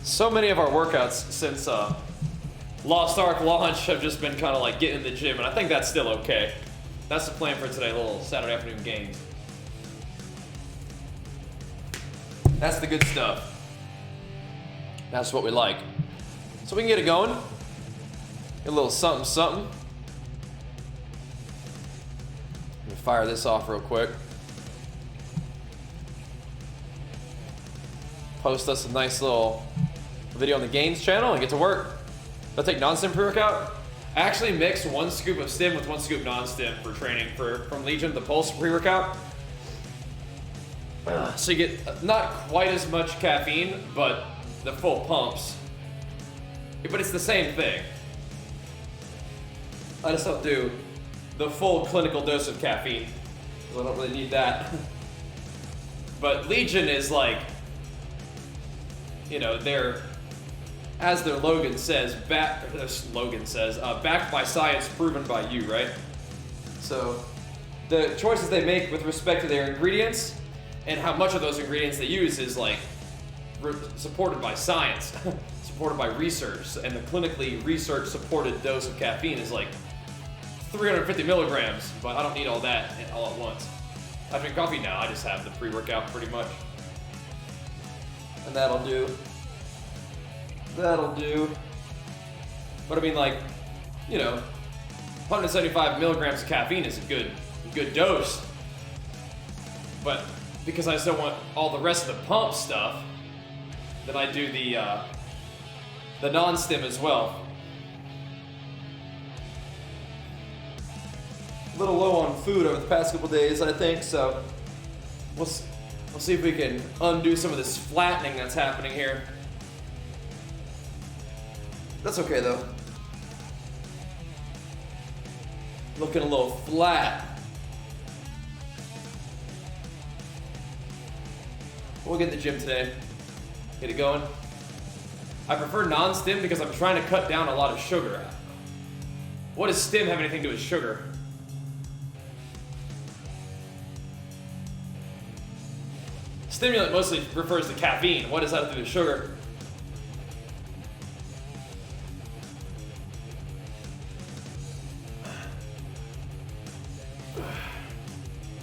So many of our workouts since Lost Ark launch have just been kind of like getting in the gym, and I think that's still okay. That's the plan for today, little Saturday afternoon games. That's the good stuff. That's what we like. So we can get it going. Get a little something, something. Let me fire this off real quick. Post us a nice little video on the Gains channel and get to work. I'll take non-stim pre-workout. I actually mix 1 scoop of stim with 1 scoop non-stim for training from Legion, the Pulse pre-workout. So you get not quite as much caffeine, but the full pumps. But it's the same thing. I just don't do the full clinical dose of caffeine, because I don't really need that. But Legion is like, you know, they're, as their logo says, backed by science, proven by you, right? So the choices they make with respect to their ingredients and how much of those ingredients they use is like supported by science, supported by research, and the clinically research supported dose of caffeine is like 350 milligrams, but I don't need all that all at once. I drink coffee now, I just have the pre-workout pretty much. And that'll do. That'll do. But I mean, like, you know, 175 milligrams of caffeine is a good dose. But because I still want all the rest of the pump stuff, then I do the non-stim as well. A little low on food over the past couple days, I think, so we'll see if we can undo some of this flattening that's happening here. That's okay though. Looking a little flat. We'll get in the gym today. Get it going. I prefer non-stim because I'm trying to cut down a lot of sugar. What does stim have anything to do with sugar? Stimulant mostly refers to caffeine. What does that have to do with sugar?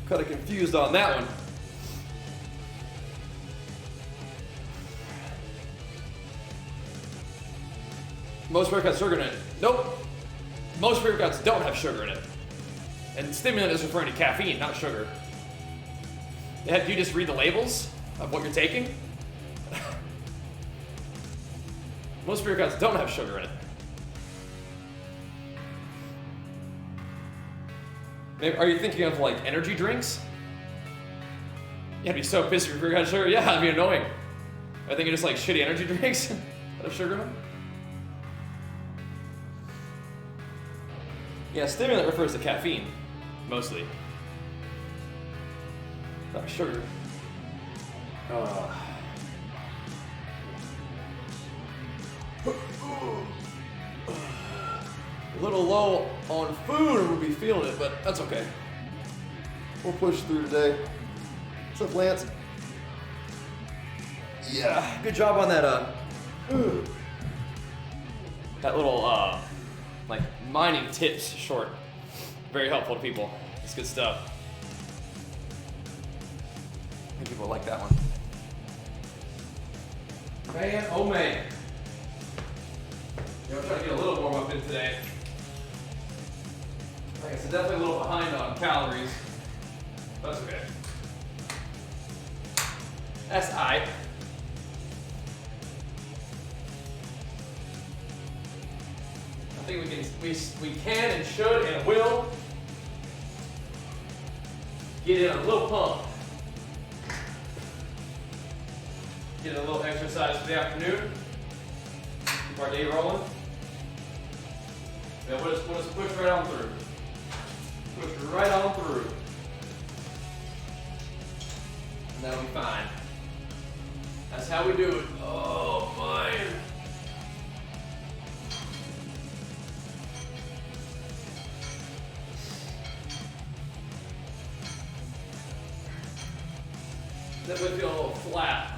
Kind of confused on that one. Most pre-workouts have sugar in it. Nope. Most pre-workouts don't have sugar in it. And stimulant is referring to caffeine, not sugar. Do you just read the labels of what you're taking? Most pre-workouts don't have sugar in it. Maybe, are you thinking of like energy drinks? You gotta be so pissed if your pre-workout has sugar. Yeah, that'd be annoying. I think it's just like shitty energy drinks that have sugar in them. Yeah, stimulant refers to caffeine, mostly. Not sugar. A little low on food and we'll be feeling it, but that's okay. We'll push through today. What's up, Lance? Yeah, good job on that, that little, like, mining tips short. Very helpful to people. It's good stuff. I think people like that one. Man, oh man. Yeah, I'm trying to get a little warm up in today. Like I said, definitely a little behind on calories. That's okay. That's aight. I think we can and should and will get in a little pump. Get a little exercise for the afternoon. Keep our day rolling. Then we'll just push right on through. Push right on through. And that'll be fine. That's how we do it. Oh, man. Then we feel a little flat.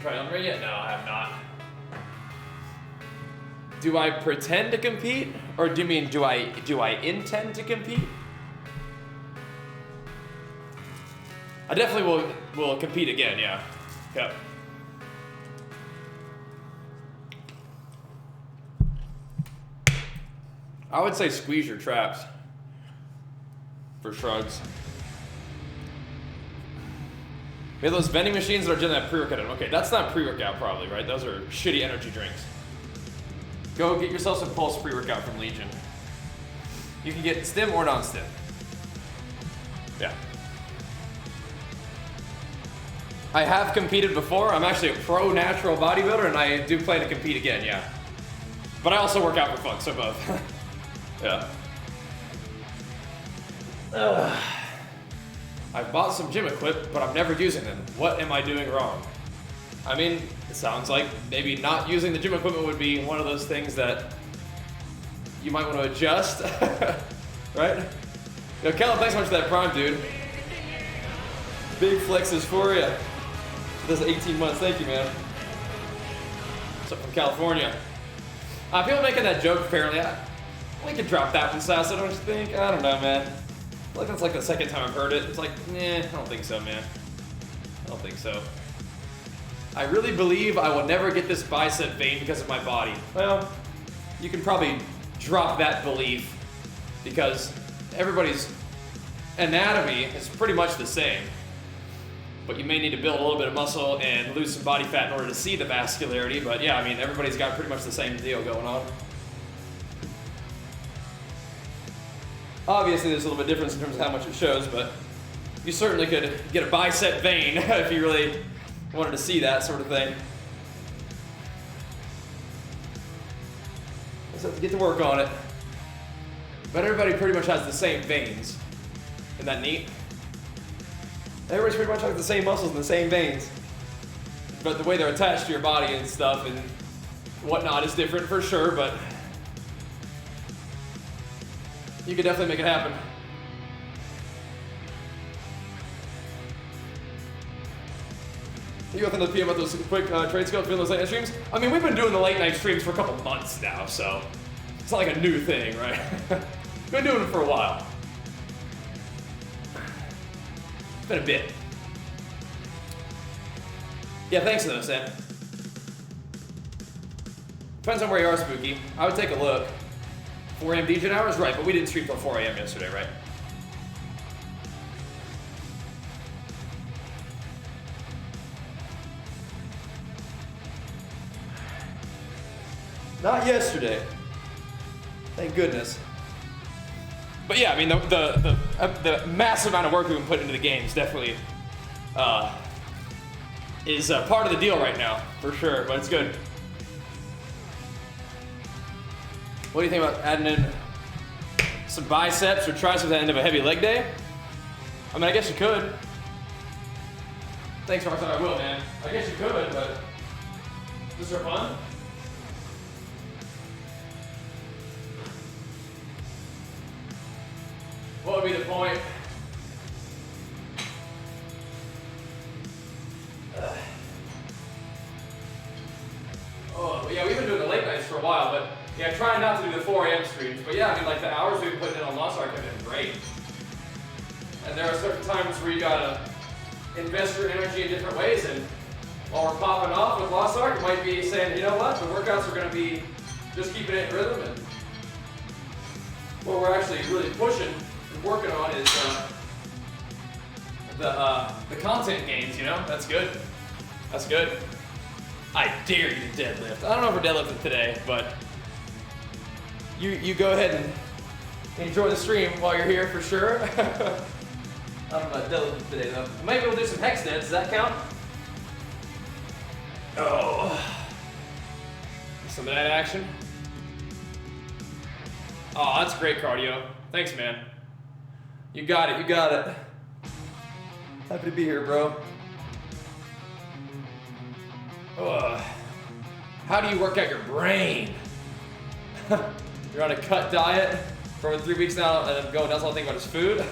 Try on right yet? No, I have not. Do I pretend to compete, or do you mean do I intend to compete? I definitely will compete again. Yeah. Yep. I would say squeeze your traps for shrugs. We have those vending machines that are doing that pre-workout. Okay, that's not pre-workout probably, right? Those are shitty energy drinks. Go get yourself some Pulse pre-workout from Legion. You can get stim or non-stim. Yeah. I have competed before. I'm actually a pro natural bodybuilder, and I do plan to compete again, yeah. But I also work out for fun, so both. Yeah. I've bought some gym equip, but I'm never using them. What am I doing wrong? I mean, it sounds like maybe not using the gym equipment would be one of those things that you might want to adjust, right? Yo, Kellen, thanks so much for that Prime, dude. Big flexes for you. This is 18 months, thank you, man. What's up from California? People making that joke, apparently. We could drop that one, Sasa, don't you think? I don't know, man. I feel like that's like the second time I've heard it. It's like, nah, I don't think so, man. I don't think so. I really believe I will never get this bicep vein because of my body. Well, you can probably drop that belief because everybody's anatomy is pretty much the same. But you may need to build a little bit of muscle and lose some body fat in order to see the vascularity. But yeah, I mean, everybody's got pretty much the same deal going on. Obviously, there's a little bit of difference in terms of how much it shows, but you certainly could get a bicep vein if you really wanted to see that sort of thing. Just have to get to work on it. But everybody pretty much has the same veins. Isn't that neat? Everybody's pretty much has the same muscles and the same veins. But the way they're attached to your body and stuff and whatnot is different for sure, but you could definitely make it happen. You got the PM about those quick trade skills doing those late night streams? I mean, we've been doing the late night streams for a couple months now, so it's not like a new thing, right? Been doing it for a while. It's been a bit. Yeah, thanks to those, Sam. Depends on where you are, Spooky. I would take a look. 4 a.m. DJ hours? Right, but we didn't stream till 4 a.m. yesterday, right? Not yesterday. Thank goodness. But yeah, I mean, the massive amount of work we've been putting into the games definitely is part of the deal right now, for sure, but it's good. What do you think about adding in some biceps or triceps at the end of a heavy leg day? I mean, I guess you could. Thanks, Martha, I will, man. I guess you could, but just for fun? What would be the point? Oh, yeah, we've been doing the late nights for a while, but yeah, trying not to do the 4 a.m. streams. But yeah, I mean, like the hours we've been putting in on Lost Ark have been great. And there are certain times where you gotta invest your energy in different ways. And while we're popping off with Lost Ark, it might be saying, you know what, the workouts are gonna be just keeping it in rhythm. And what we're actually really pushing and working on is the content gains, you know? That's good. That's good. I dare you to deadlift. I don't know if we're deadlifting today, but you go ahead and enjoy the stream while you're here for sure. I'm not deadlifting today though. Maybe we'll do some hex deads. Does that count? Oh. Some of that action. Oh, that's great cardio. Thanks, man. You got it, you got it. Happy to be here, bro. How do you work out your brain? You're on a cut diet for 3 weeks now, and I'm going, that's all I think about is food.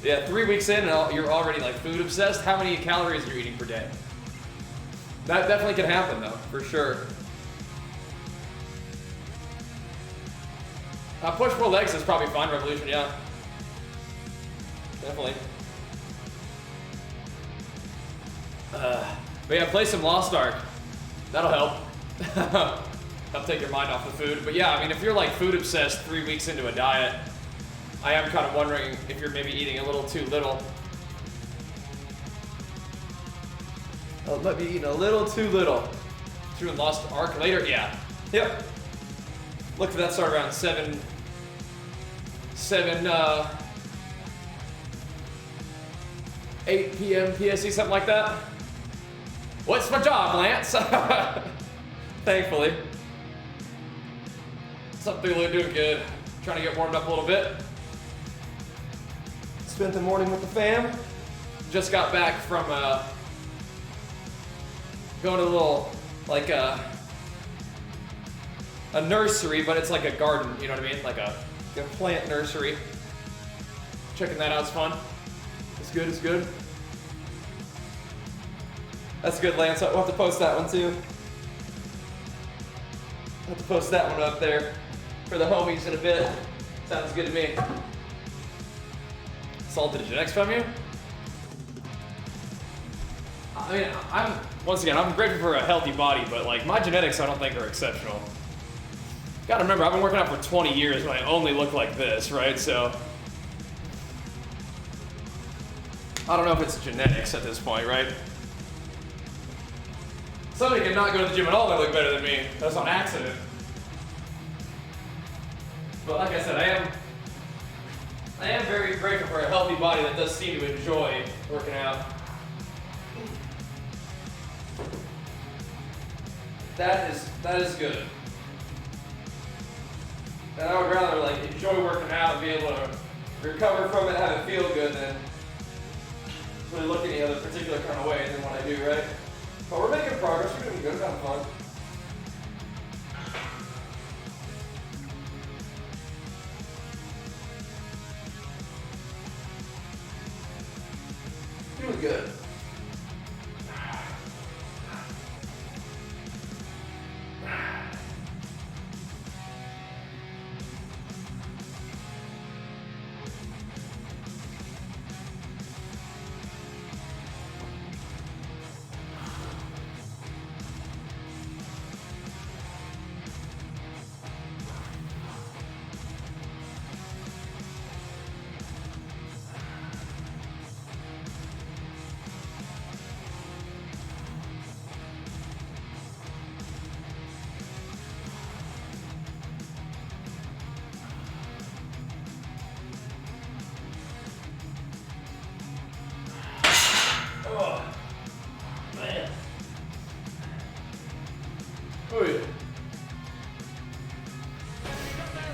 Yeah, 3 weeks in, and you're already like food obsessed. How many calories are you eating per day? That definitely can happen though, for sure. Push-pull legs is probably fine, Revolution, yeah. Definitely. But yeah, play some Lost Ark. That'll help. Help take your mind off the food. But yeah, I mean, if you're like food obsessed 3 weeks into a diet, I am kind of wondering if you're maybe eating a little too little. Oh, might be eating a little too little. Through Lost Ark later? Yeah. Yep. Look for that start around 8 p.m. PST, something like that. What's my job, Lance? Thankfully. Some people are doing good. Trying to get warmed up a little bit. Spent the morning with the fam. Just got back from going to a little, like a nursery, but it's like a garden, you know what I mean? Like a plant nursery. Checking that out is fun. It's good, it's good. That's good, Lance. We'll have to post that one too. I'll have to post that one up there for the homies in a bit. Sounds good to me. Salted genetics from you? I mean, I'm grateful for a healthy body, but like my genetics I don't think are exceptional. Gotta remember, I've been working out for 20 years and I only look like this, right? So, I don't know if it's genetics at this point, right? Somebody can not go to the gym at all and look better than me. That's on accident. But like I said, I am very grateful for a healthy body that does seem to enjoy working out. That is good. And I would rather like enjoy working out and be able to recover from it, have it feel good than really look any other particular kind of way than what I do, right? But we're making progress, we're doing good, we're having fun. Doing good.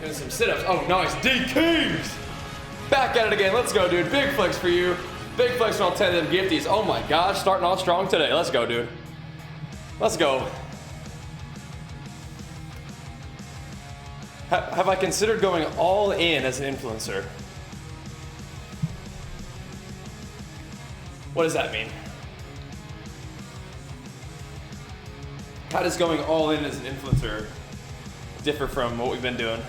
Doing some sit-ups. Oh, nice. D-Kings! Back at it again. Let's go, dude. Big flex for you. Big flex for all 10 of them gifties. Oh my gosh, starting off strong today. Let's go, dude. Let's go. Have I considered going all in as an influencer? What does that mean? How does going all in as an influencer differ from what we've been doing?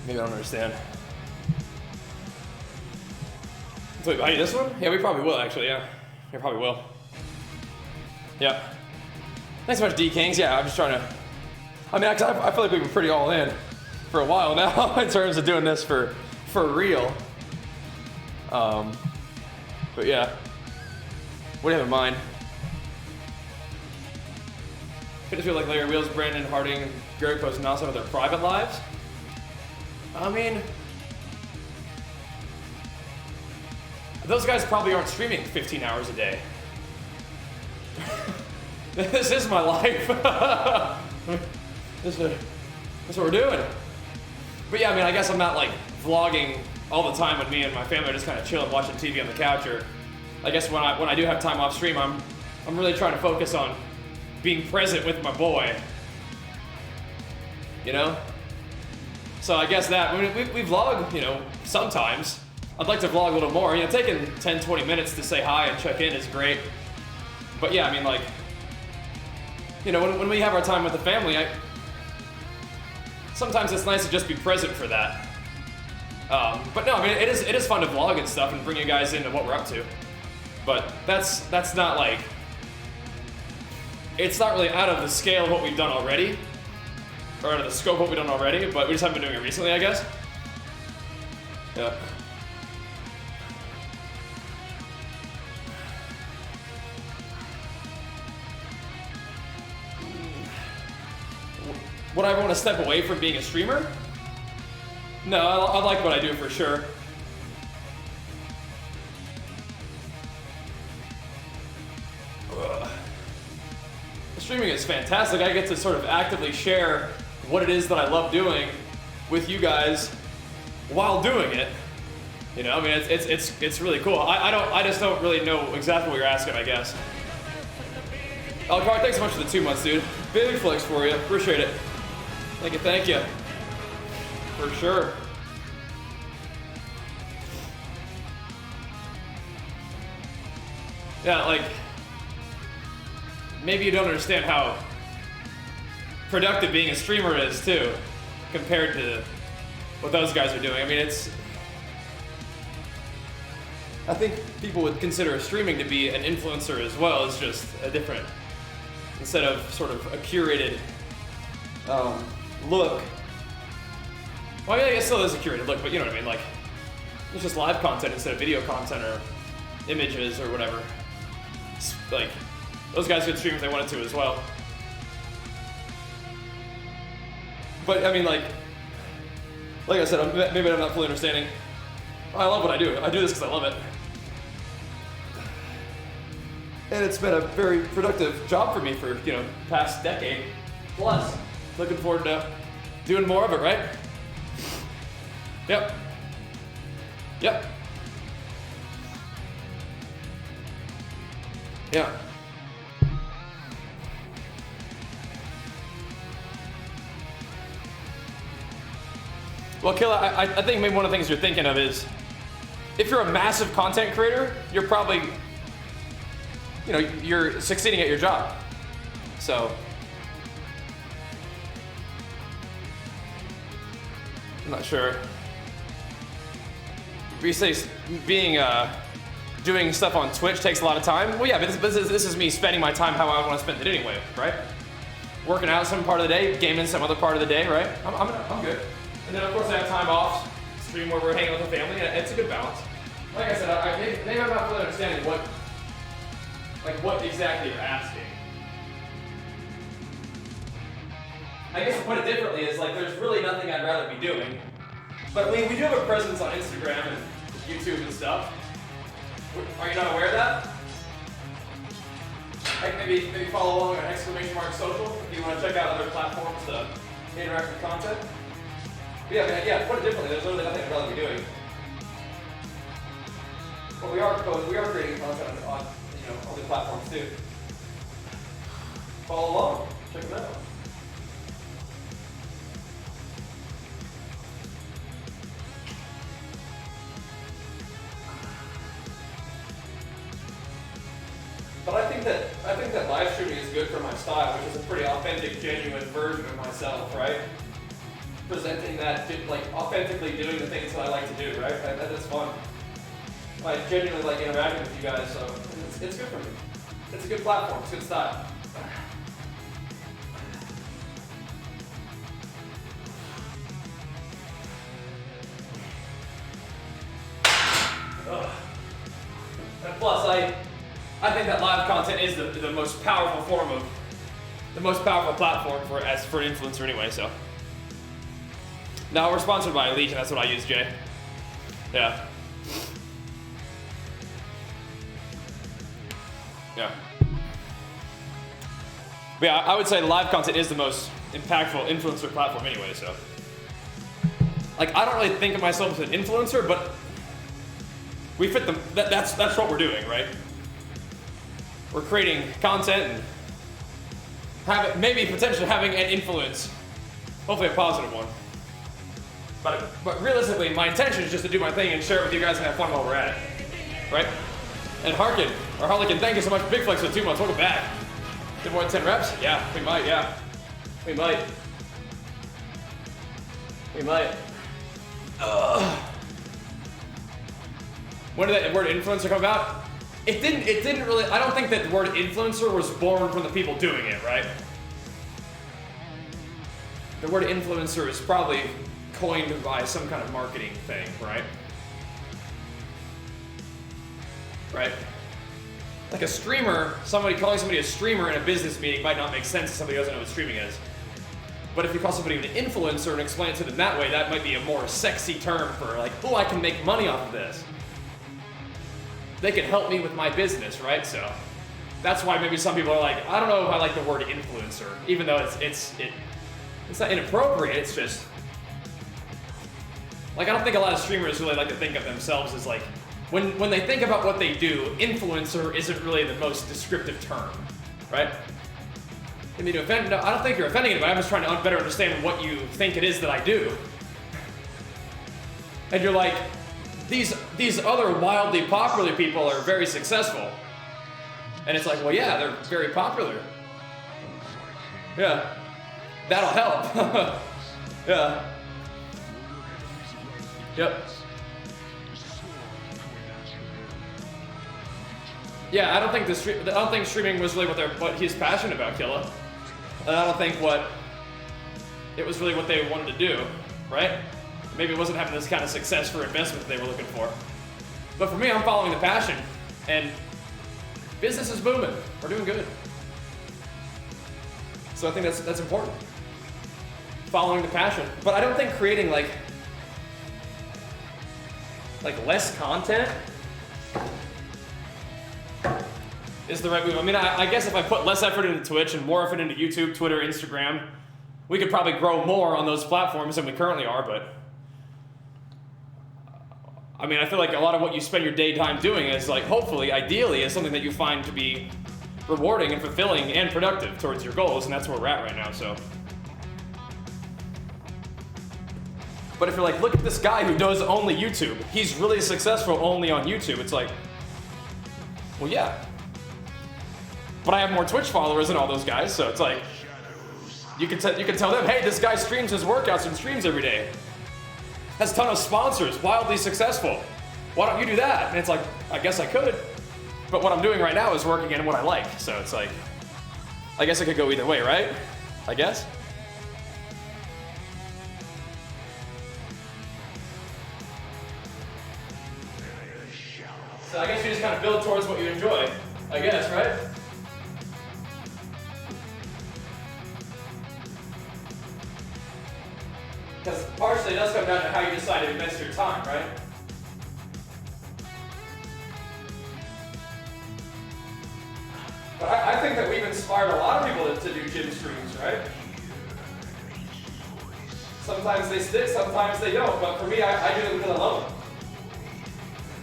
Maybe I don't understand. So, hey, this one? Yeah, we probably will actually, yeah. We probably will. Yeah. Thanks so much, D-Kings. Yeah, I'm just trying to... I mean, I feel like we've been pretty all in for a while now in terms of doing this for real. But yeah. What do you have in mind? I just feel like Larry Wheels, Brandon Harding, and Gary posting also with their private lives. I mean, those guys probably aren't streaming 15 hours a day. This is my life. This is what we're doing. But yeah, I mean, I guess I'm not like vlogging all the time when me and my family are just kind of chilling, watching TV on the couch. Or I guess when I do have time off stream, I'm really trying to focus on being present with my boy. You know? So I guess that, I mean, we vlog, you know, sometimes. I'd like to vlog a little more. You know, taking 10, 20 minutes to say hi and check in is great. But yeah, I mean, like, you know, when we have our time with the family, sometimes it's nice to just be present for that. But no, I mean, it is fun to vlog and stuff and bring you guys into what we're up to. But that's not like, it's not really out of the scale of what we've done already, or out of the scope of what we've done already, but we just haven't been doing it recently, I guess. Yeah. Would I want to step away from being a streamer? No, I like what I do for sure. Streaming is fantastic. I get to sort of actively share what it is that I love doing with you guys while doing it. You know, I mean, it's really cool. I just don't really know exactly what you're asking, I guess. Oh, Clark, thanks so much for the 2 months, dude. Big flex for you. Appreciate it. Thank you. For sure. Yeah, like, maybe you don't understand how productive being a streamer is, too, compared to what those guys are doing. I mean, I think people would consider streaming to be an influencer as well. It's just a different, instead of sort of a curated look. Well, yeah, it still is a curated look, but you know what I mean? Like, it's just live content instead of video content or images or whatever. It's like, those guys could stream if they wanted to as well. But I mean, like I said, maybe I'm not fully understanding. I love what I do. I do this because I love it. And it's been a very productive job for me for, you know, past decade plus. Looking forward to doing more of it, right? Yep. Yeah. Well, Killa, I think maybe one of the things you're thinking of is, if you're a massive content creator, you're probably, you know, you're succeeding at your job. So, I'm not sure. You say doing stuff on Twitch takes a lot of time. Well, yeah, but this is me spending my time how I want to spend it anyway, right? Working out some part of the day, gaming some other part of the day, right? I'm good. And then of course I have time off, stream where we're hanging with the family, and it's a good balance. Like I said, maybe I'm not really understanding what exactly you're asking. I guess to put it differently is like there's really nothing I'd rather be doing. But we do have a presence on Instagram and YouTube and stuff. Are you not aware of that? Like maybe follow along on !social if you want to check out other platforms to interact with content. But yeah, put it differently, there's literally nothing I'd rather be doing. But we are creating content on other platforms too. Follow along, check them out. But I think that live streaming is good for my style, which is a pretty authentic, genuine version of myself, right? Presenting that, like authentically doing the things that I like to do, right? That's fun. I genuinely like interacting with you guys, so it's good for me. It's a good platform, it's good style. And plus, I think that live content is the most powerful form of, the most powerful platform for an influencer anyway, so. Now we're sponsored by Legion, that's what I use, Jay. Yeah. Yeah. But yeah, I would say live content is the most impactful influencer platform anyway, so. Like, I don't really think of myself as an influencer, but we fit them, that's what we're doing, right? We're creating content and maybe potentially having an influence, hopefully a positive one. But realistically, my intention is just to do my thing and share it with you guys and have fun while we're at it, right? And Harkin, Or Harlequin, thank you so much. Big Flex for 2 months. Welcome back. Did more than 10 reps? Yeah, we might, yeah. We might. We might. When did that word influencer come about? It didn't really, I don't think that the word influencer was born from the people doing it, right? The word influencer is probably coined by some kind of marketing thing, right? Right? Like a streamer, calling somebody a streamer in a business meeting might not make sense to somebody who doesn't know what streaming is. But if you call somebody an influencer and explain it to them that way, that might be a more sexy term for like, oh, I can make money off of this. They can help me with my business, right? So that's why maybe some people are like, I don't know if I like the word influencer, even though it's not inappropriate, it's just, like I don't think a lot of streamers really like to think of themselves as like, when they think about what they do, influencer isn't really the most descriptive term, right? I mean, no, I don't think you're offending anybody, I'm just trying to better understand what you think it is that I do. And you're like, these other wildly popular people are very successful. And it's like, well, yeah, they're very popular. Yeah, that'll help. Yeah. Yep. Yeah, I don't think streaming was really what he's passionate about, Killa. And I don't think it was really what they wanted to do, right? Maybe it wasn't having this kind of success for investment that they were looking for. But for me, I'm following the passion, and business is booming. We're doing good. So I think that's important. Following the passion. But I don't think creating like less content is the right move. I mean, I guess if I put less effort into Twitch and more effort into YouTube, Twitter, Instagram, we could probably grow more on those platforms than we currently are, but I mean, I feel like a lot of what you spend your daytime doing is like, hopefully, ideally, is something that you find to be rewarding and fulfilling and productive towards your goals, and that's where we're at right now, so. But if you're like, look at this guy who does only YouTube, he's really successful only on YouTube, it's like, well, yeah. But I have more Twitch followers than all those guys, so it's like, you can tell them, hey, this guy streams his workouts and streams every day. Has a ton of sponsors, wildly successful. Why don't you do that? And it's like, I guess I could. But what I'm doing right now is working in what I like. So it's like, I guess it could go either way, right? I guess. So I guess you just kind of build towards what you enjoy. I guess, right? Because partially it does come down to how you decide to invest your time, right? But I think that we've inspired a lot of people to do gym streams, right? Sometimes they stick, sometimes they don't, but for me, I do them because I love them.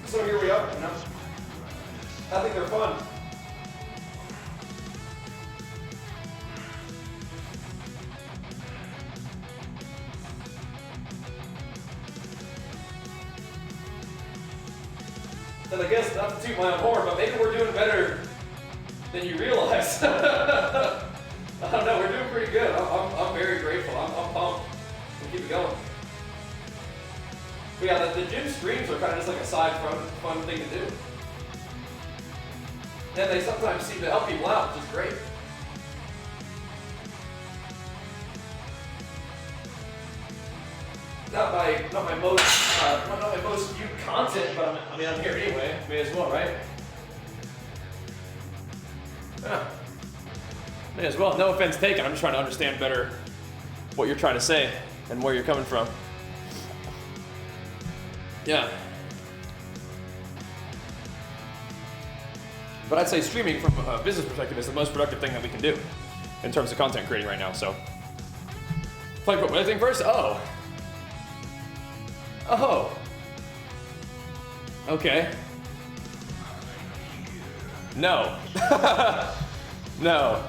So here we are, you know? I think they're fun. And I guess, not to toot my own horn, but maybe we're doing better than you realize. I don't know, we're doing pretty good. I'm very grateful. I'm pumped. We'll keep it going. But yeah, the gym streams are kind of just like a side fun thing to do. And they sometimes seem to help people out, which is great. Not my most viewed content, but I'm here anyway. May as well, right? Yeah. May as well. No offense taken. I'm just trying to understand better what you're trying to say and where you're coming from. Yeah. But I'd say streaming from a business perspective is the most productive thing that we can do in terms of content creating right now. So, like, what I think first? Oh. Okay. No. No.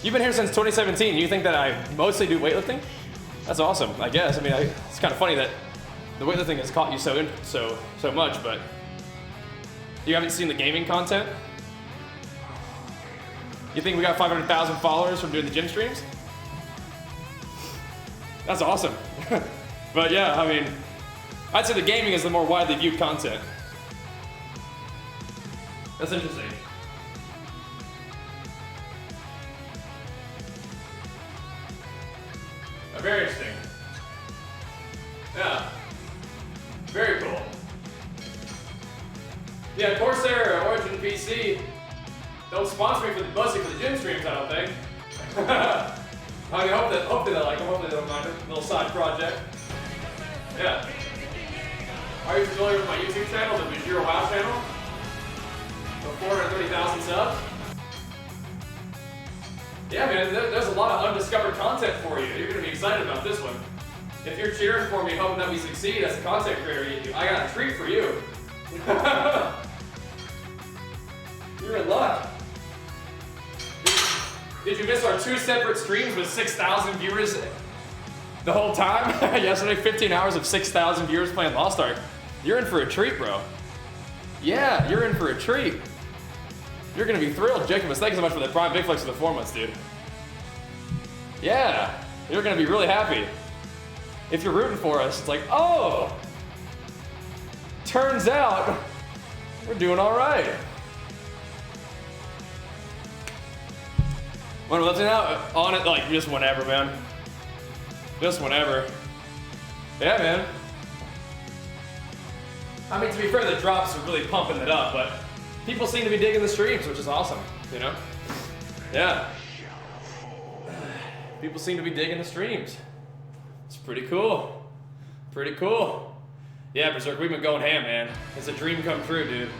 You've been here since 2017. You think that I mostly do weightlifting? That's awesome, I guess. I mean, it's kind of funny that the weightlifting has caught you so much, but You haven't seen the gaming content? You think we got 500,000 followers from doing the gym streams? That's awesome. But yeah, I mean, I'd say the gaming is the more widely viewed content. That's interesting. Very interesting. Yeah. Very cool. Yeah, Corsair, Origin PC. Don't sponsor me for the buzzing for the gym streams, I don't think. I mean, hopefully they like them. Hopefully they don't mind it. A little side project. Yeah. Are you familiar with my YouTube channel, the Bajheera Wow channel? With 430,000 subs. Yeah, man, there's a lot of undiscovered content for you. You're gonna be excited about this one. If you're cheering for me, hoping that we succeed as a content creator, I got a treat for you. You're in luck. Did you miss our 2 separate streams with 6,000 viewers the whole time? Yesterday, 15 hours of 6,000 viewers playing Lost Ark. You're in for a treat, bro. Yeah, you're in for a treat. You're gonna be thrilled. Jacobus, thank you so much for the Prime Big Flex for the 4 months, dude. Yeah, you're gonna be really happy. If you're rooting for us, it's like, oh, turns out we're doing all right. When we're looking out on it, like just whenever, man. Just whenever. Yeah, man. I mean, to be fair, the drops are really pumping it up, but people seem to be digging the streams, which is awesome, you know? Yeah. People seem to be digging the streams. It's pretty cool. Pretty cool. Yeah, Berserk, we've been going ham, man. It's a dream come true, dude.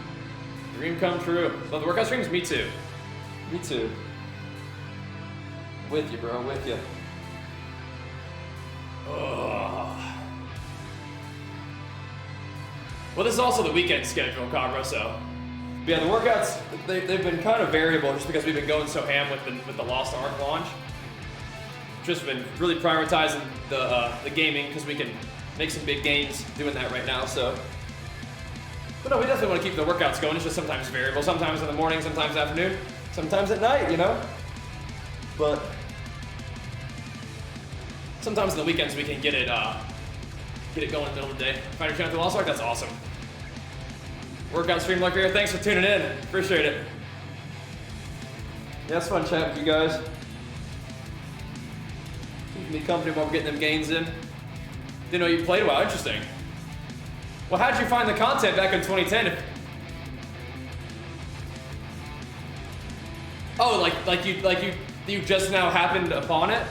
Dream come true. Love the workout streams? Me too. Me too. With you, bro, with you. Oh. Well, this is also the weekend schedule, Cabra, so. But yeah, the workouts, they've been kind of variable just because we've been going so ham with the Lost Ark launch. Just been really prioritizing the gaming because we can make some big gains doing that right now, so. But no, we definitely want to keep the workouts going. It's just sometimes variable. Sometimes in the morning, sometimes afternoon, sometimes at night, you know? But sometimes on the weekends we can get it going in the middle of the day. Find your channel through Lost Ark, that's awesome. Workout stream like here, thanks for tuning in. Appreciate it. Yeah, it's fun chatting with you guys. Keeping me company while we're getting them gains in. Didn't know you played a while, interesting. Well, how'd you find the content back in 2010? Oh, like you just now happened upon it?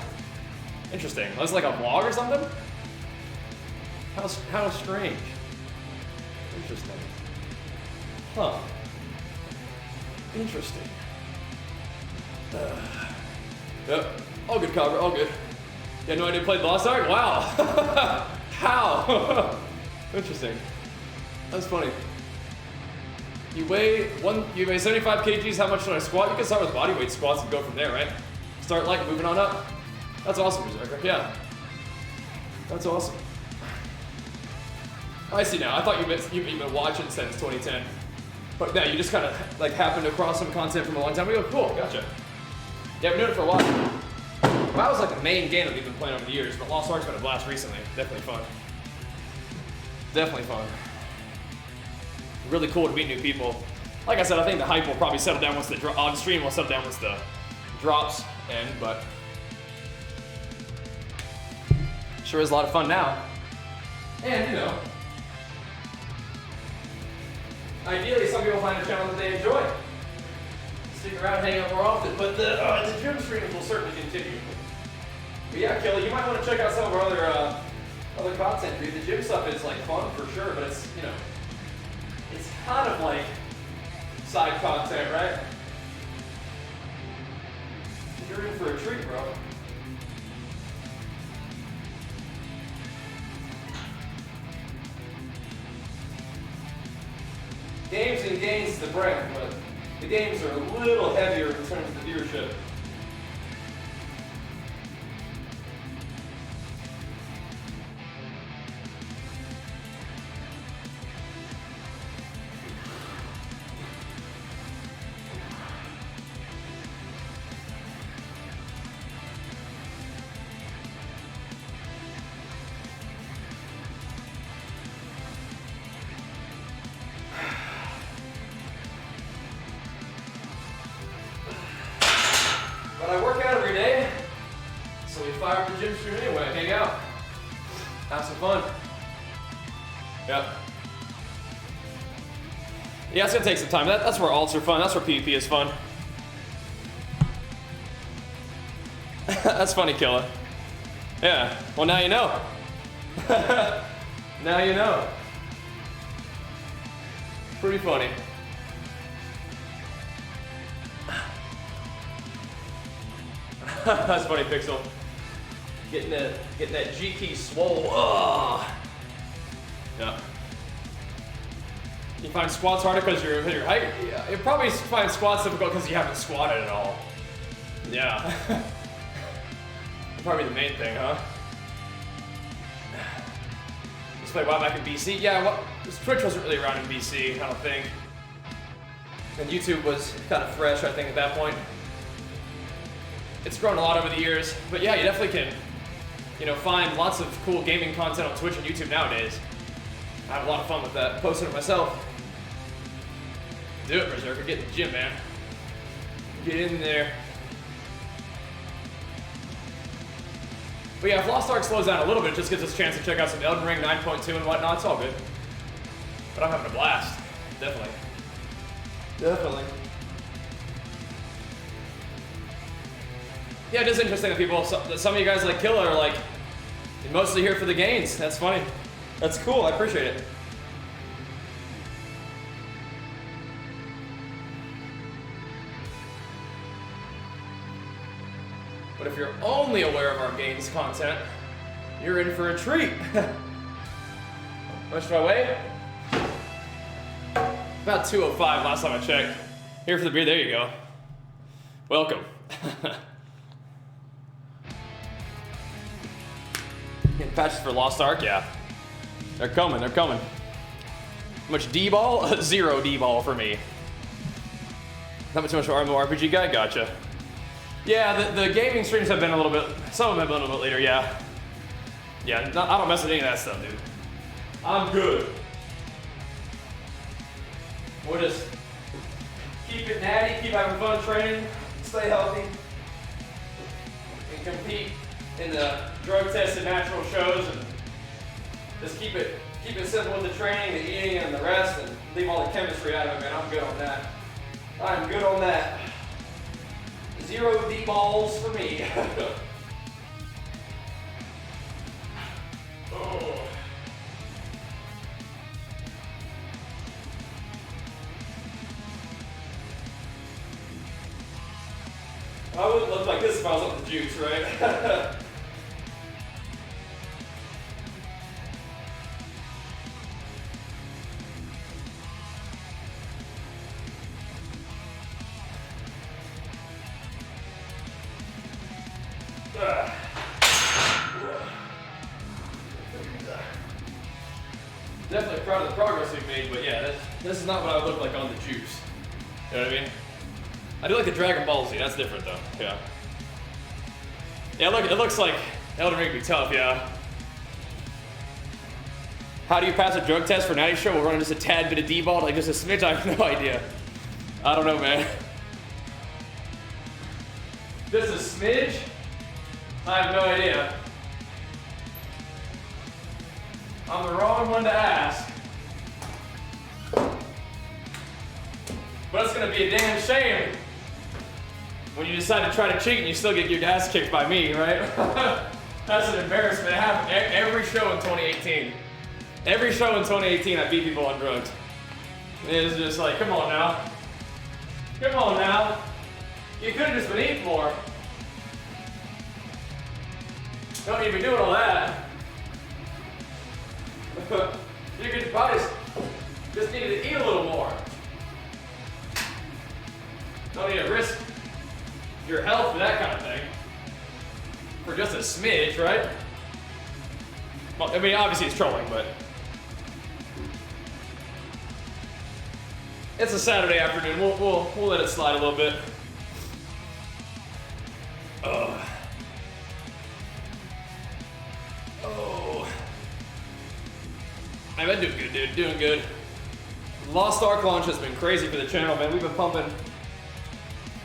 Interesting. That was like a vlog or something? How strange. Interesting. Huh. Interesting. Yep. All good, Cobra. All good. You had no idea you played Lost Ark? Wow. How? Interesting. That's funny. You weigh 75 kgs. How much should I squat? You can start with bodyweight squats and go from there, right? Start like moving on up. That's awesome, Berserker. Yeah. That's awesome. I see now. I thought you've been watching since 2010. But yeah, you just kind of like happened across some content from a long time ago. Cool, gotcha. Yeah, I've been doing it for a while. That was like the main game that we've been playing over the years, but Lost Ark's been a blast recently. Definitely fun. Definitely fun. Really cool to meet new people. Like I said, I think the hype will probably settle down once on stream will settle down once the drops end, but sure is a lot of fun now. And you know, ideally some people find a channel that they enjoy. Stick around, hang out more often, but the gym streams will certainly continue. But yeah, Kelly, you might want to check out some of our other content, dude. The gym stuff is like fun for sure, but it's, you know, it's kind of like side content, right? You're in for a treat, bro. Games and gains the brand, but the games are a little heavier in terms of the viewership. But I work out every day, so we fire up the gym stream anyway, hang out, have some fun. Yep. Yeah, it's gonna take some time. That's where alts are fun. That's where PvP is fun. That's funny, Killa. Yeah. Well, now you know. Now you know. Pretty funny. That's funny, Pixel. Getting that G key swole. Ugh. Yeah. You find squats harder because your height? Yeah, you probably find squats difficult because you haven't squatted at all. Yeah. Probably the main thing, huh? Just play WoW back in BC. Yeah, well, Twitch wasn't really around in BC, I don't think. And YouTube was kind of fresh, I think, at that point. It's grown a lot over the years, but yeah, you definitely can, you know, find lots of cool gaming content on Twitch and YouTube nowadays. I have a lot of fun with that, posting it myself. Do it, Berserker, get in the gym, man. Get in there. But yeah, if Lost Ark slows down a little bit, it just gives us a chance to check out some Elden Ring 9.2 and whatnot, it's all good. But I'm having a blast, definitely. Definitely. Yeah, it is interesting that some of you guys like Killa are like, you're mostly here for the gains. That's funny. That's cool, I appreciate it. But if you're only aware of our gains content, you're in for a treat. How much do I weigh? About 205 last time I checked. Here for the beer, there you go. Welcome. Getting patches for Lost Ark, yeah. They're coming, they're coming. How much D-ball? 0 D-ball for me. Not much of an RPG guy, gotcha. Yeah, the gaming streams have been a little bit, some of them have been a little bit later, yeah. Yeah, I don't mess with any of that stuff, dude. I'm good. We'll just keep it natty, keep having fun training, stay healthy, and compete in the drug-tested natural shows, and just keep it simple with the training, the eating, and the rest, and leave all the chemistry out of it, man. I'm good on that. I'm good on that. 0 D-balls for me. Oh. I wouldn't look like this if I was on the juice, right? Definitely proud of the progress we've made, but yeah, this is not what I would look like on the juice. You know what I mean? I do like the Dragon Ball Z, that's different though, yeah. Yeah, look, it looks like Elden Ring would be tough, yeah. How do you pass a drug test for Natty Show? We'll run just a tad bit of D-ball, like just a smidge? I have no idea. I don't know, man. Just a smidge? I have no idea. I'm the wrong one to ask. But it's gonna be a damn shame when you decide to try to cheat and you still get your ass kicked by me, right? That's an embarrassment. It happened every show in 2018. Every show in 2018 I beat people on drugs. It's just like, come on now. Come on now. You could have just been eating more. Don't need to be doing all that. You could probably just needed to eat a little more. Don't need to risk your health for that kind of thing. For just a smidge, right? Well, I mean, obviously it's trolling, but it's a Saturday afternoon. We'll let it slide a little bit. Ugh. Oh. I've been doing good, dude. Doing good. Lost Ark launch has been crazy for the channel, man. We've been pumping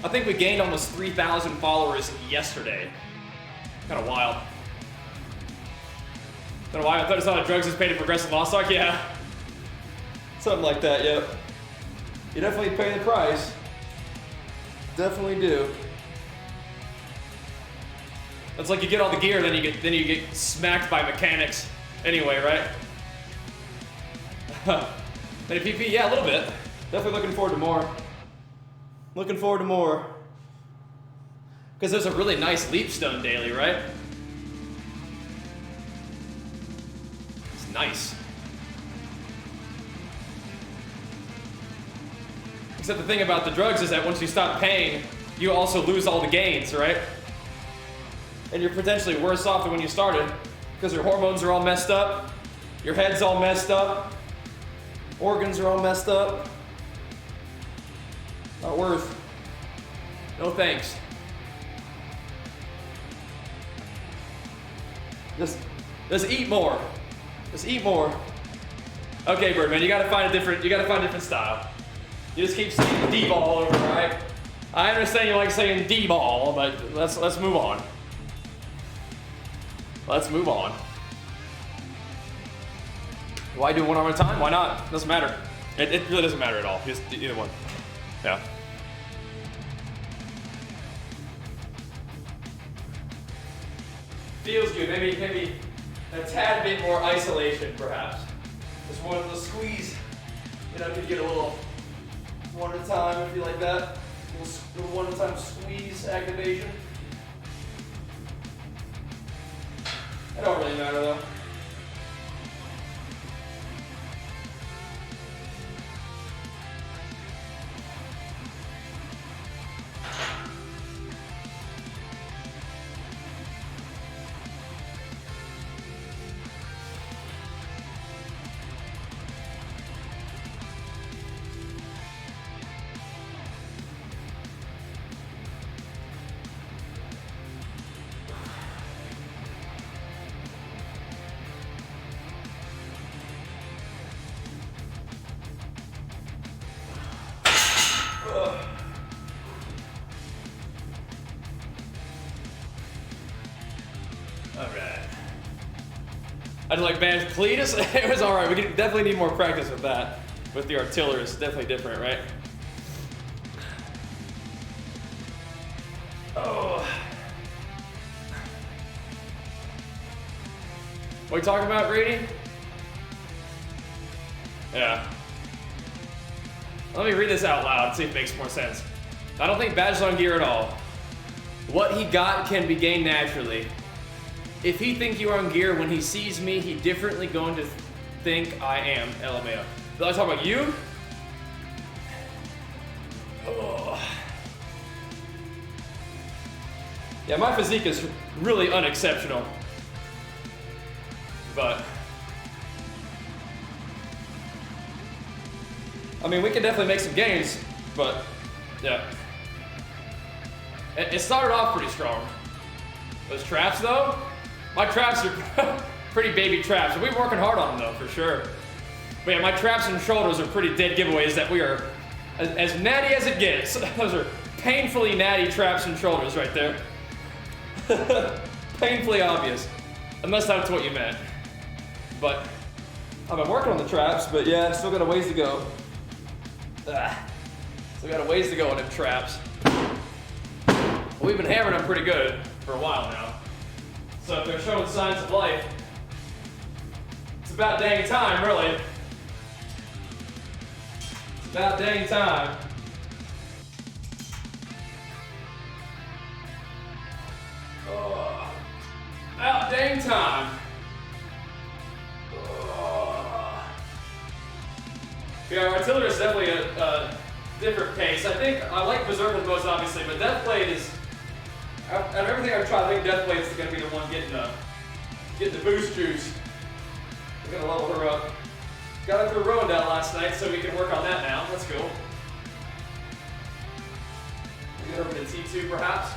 I think we gained almost 3,000 followers yesterday. Kind of wild. Kind of wild. I thought it's not drugs is paid to progressive loss talk. Yeah. Something like that, yep. You definitely pay the price. Definitely do. It's like you get all the gear, then you get smacked by mechanics anyway, right? Any PP? Yeah, a little bit. Definitely looking forward to more. Looking forward to more. Because there's a really nice leap stone daily, right? It's nice. Except the thing about the drugs is that once you stop paying, you also lose all the gains, right? And you're potentially worse off than when you started because your hormones are all messed up, your head's all messed up, organs are all messed up. Not worth. No thanks. Just eat more. Just eat more. Okay, Birdman, you gotta find a different style. You just keep saying D-ball all over, right? I understand you like saying D-ball, but let's move on. Let's move on. Why do one arm at a time? Why not? Doesn't matter. It really doesn't matter at all. Just either one. Yeah. Feels good. Maybe a tad bit more isolation, perhaps. Just one little squeeze. You know, could get a little one at a time if you like that. A little one at a time squeeze activation. It don't really matter though. I'd like band cletus. It was all right. We could definitely need more practice with that. With the artillery, it's definitely different, right? Oh. What are we talking about, Brady? Yeah. Let me read this out loud and see if it makes more sense. I don't think Badge's on gear at all. What he got can be gained naturally. If he think you are on gear, when he sees me, he differently going to think I am. LMAO. Did I talk about you? Oh. Yeah, my physique is really unexceptional. But I mean, we can definitely make some gains, but yeah. It started off pretty strong. Those traps though, my traps are pretty baby traps. We're working hard on them though, for sure. But yeah, my traps and shoulders are pretty dead giveaways that we are as natty as it gets. Those are painfully natty traps and shoulders right there. Painfully obvious, unless that's what you meant. But I've been working on the traps, but yeah, still got a ways to go. Still got a ways to go on them traps. We've been hammering them pretty good for a while now. So if they're showing signs of life, it's about dang time, really. It's about dang time. Oh, about dang time. Oh. Yeah, artillery is definitely a different pace. I think I like Berserker the most, obviously, but Deathblade is, out of everything I've tried, I think Deathblade is going to be the one getting the boost juice. We're going to level her up. Got her through Rowan down last night, so we can work on that now. That's cool. Get over to T2, perhaps.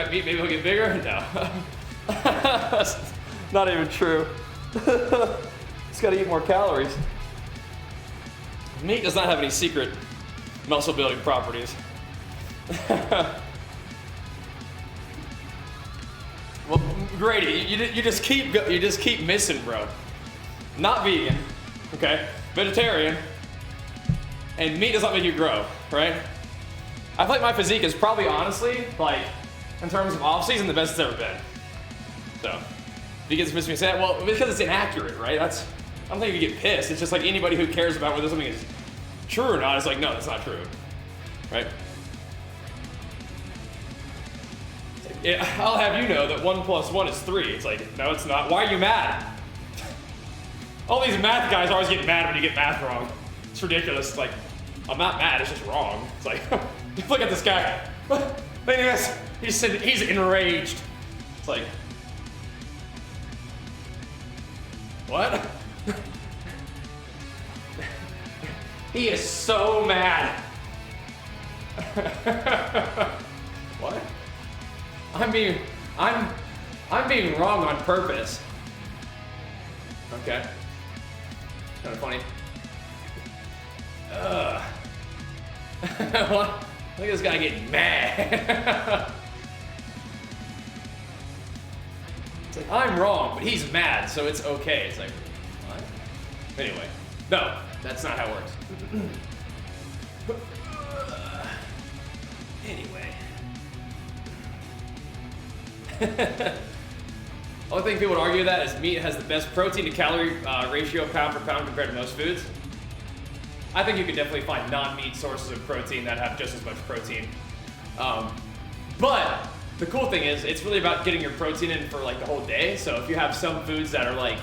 cut meat, maybe he'll get bigger? No. That's not even true. He's got to eat more calories. Meat does not have any secret muscle building properties. Well, Grady, you just keep missing, bro. Not vegan, okay? Vegetarian, and meat does not make you grow, right? I feel like my physique is probably honestly, like, in terms of off season, the best it's ever been. So, vegans miss me say that, well, because it's inaccurate, right? I don't think you get pissed. It's just like anybody who cares about whether something is true or not is like, no, that's not true, right? Yeah, I'll have you know that 1 + 1 is 3. It's like, no, it's not. Why are you mad? All these math guys always get mad when you get math wrong. It's ridiculous. It's like, I'm not mad, it's just wrong. It's like, look at this guy. Look at this. He's enraged. It's like, what? He is so mad. What? I'm being wrong on purpose. Okay. Kind of funny. Look at this guy getting mad. It's like, I'm wrong, but he's mad, so it's okay. It's like, what? Anyway, no, that's not how it works. Anyway. Only thing people would argue that is meat has the best protein to calorie ratio pound for pound compared to most foods. I think you could definitely find non-meat sources of protein that have just as much protein. But the cool thing is it's really about getting your protein in for like the whole day. So if you have some foods that are like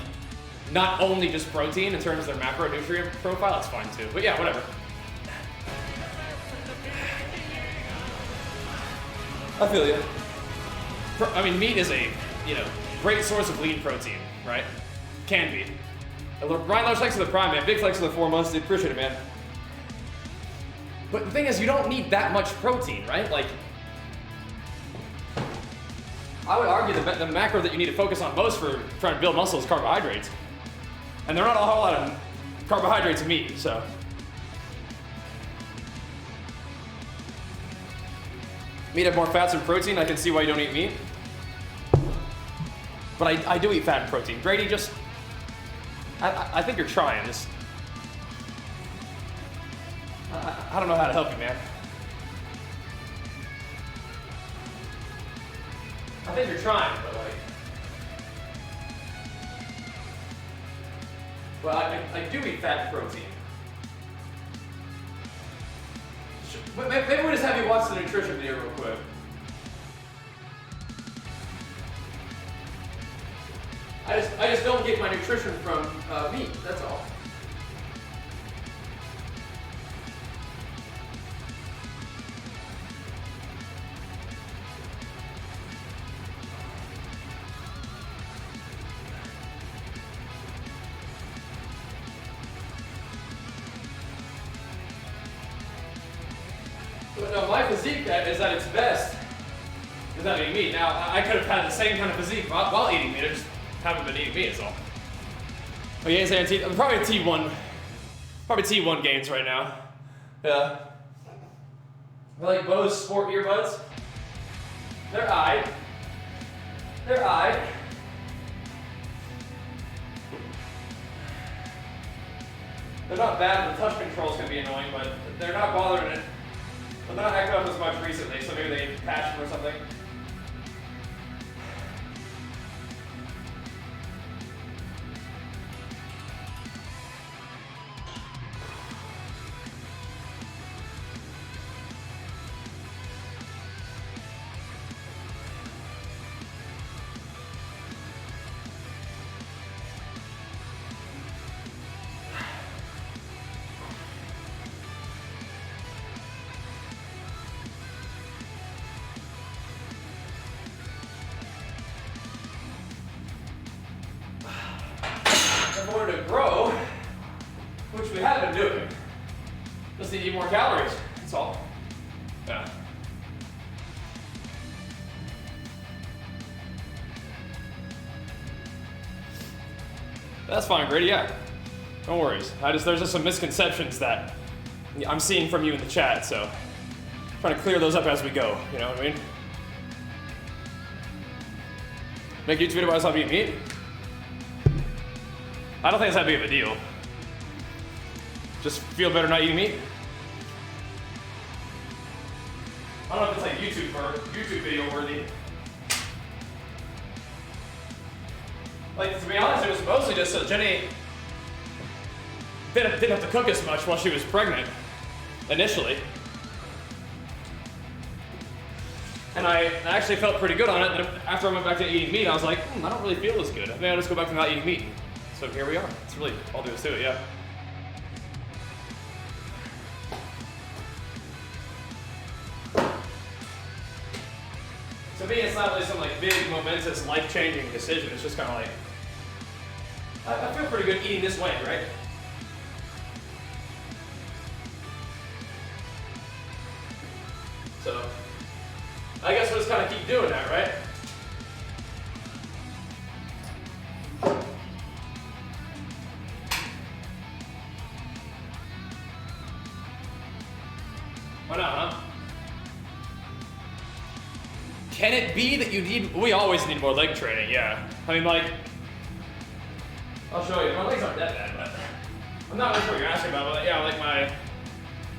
not only just protein in terms of their macronutrient profile, that's fine too. But yeah, whatever. I feel you. I mean, meat is a, great source of lean protein, right? Can be. Ryan, large flex to the prime, man. Big flex to the 4 months. Dude, appreciate it, man. But the thing is, you don't need that much protein, right? Like, I would argue that the macro that you need to focus on most for trying to build muscle is carbohydrates. And they're not a whole lot of carbohydrates in meat, so. Meat have more fats and protein. I can see why you don't eat meat. But I do eat fat and protein. Grady, just, I think you're trying. Just, I don't know how to help you, man. I think you're trying, but like, well, I do eat fat and protein. Maybe we'll just have you watch the nutrition video real quick. I just don't get my nutrition from meat, that's all. But no, my physique is at its best without eating meat. Now, I could have had the same kind of physique while eating meat. I just haven't been eating meat, is all. Oh, yeah, I'm probably T1. Probably T1 gains right now. Yeah. I like Bose Sport earbuds. They're aight. They're aight. They're not bad. The touch controls can be annoying, but they're not bothering it. They're not acting up as much recently, so maybe they patched them or something. In order to grow, which we have been doing, just need to eat more calories. That's all. Yeah. That's fine, Grady, yeah. No worries. There's just some misconceptions that I'm seeing from you in the chat, so I'm trying to clear those up as we go, you know what I mean? Make a YouTube video about stop eating meat? I don't think it's that big of a deal. Just feel better not eating meat? I don't know if it's like YouTube video worthy. Like, to be honest, it was mostly just so Jenny didn't have to cook as much while she was pregnant, initially. And I actually felt pretty good on it. And after I went back to eating meat, I was like, I don't really feel as good. I think I'll just go back to not eating meat. So here we are. That's really all there is to it, yeah. To me, it's not really some like big, momentous, life-changing decision. It's just kind of like, I feel pretty good eating this way, right? So, I guess we'll just kind of keep doing that, right? Why not, huh? Can it be that we always need more leg training, yeah. I mean, like, I'll show you. My legs aren't that bad, but I'm not really sure what you're asking about, but yeah, like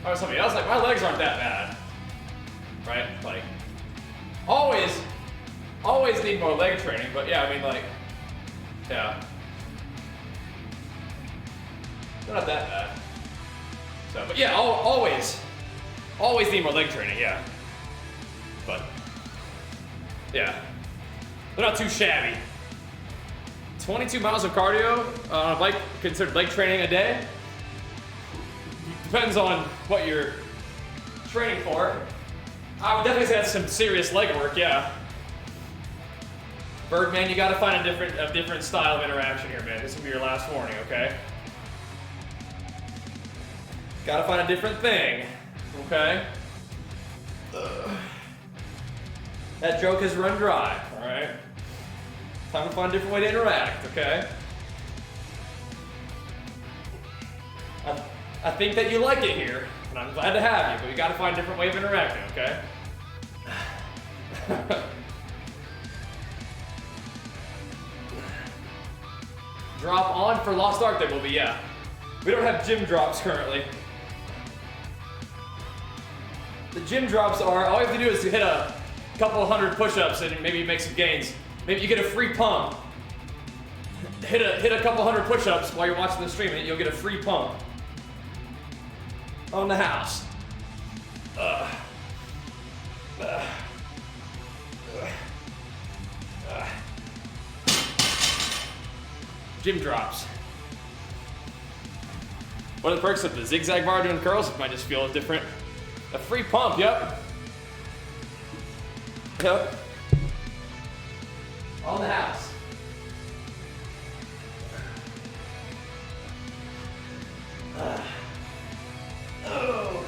or somebody else, like my legs aren't that bad, right? Like, always need more leg training, but yeah, I mean, like, yeah, they're not that bad. So, but yeah, always need more leg training, yeah. But yeah, they're not too shabby. 22 miles of cardio on a bike considered leg training a day. Depends on what you're training for. I would definitely say that's some serious leg work, yeah. Birdman, you gotta find a different style of interaction here, man. This will be your last warning, okay? Gotta find a different thing, okay? That joke has run dry, alright? Time to find a different way to interact, okay? I think that you like it here, and I'm glad to have you, but you gotta find a different way of interacting, okay? Drop on for Lost Ark there will be, yeah. We don't have gym drops currently. The gym drops are, all you have to do is to hit a couple hundred push-ups and maybe make some gains. Maybe you get a free pump. Hit a couple hundred push-ups while you're watching the stream and you'll get a free pump. On the house. Gym drops. What are the perks of the zigzag bar doing curls? It might just feel different. A free pump, yep. Yep. On the house. Oh.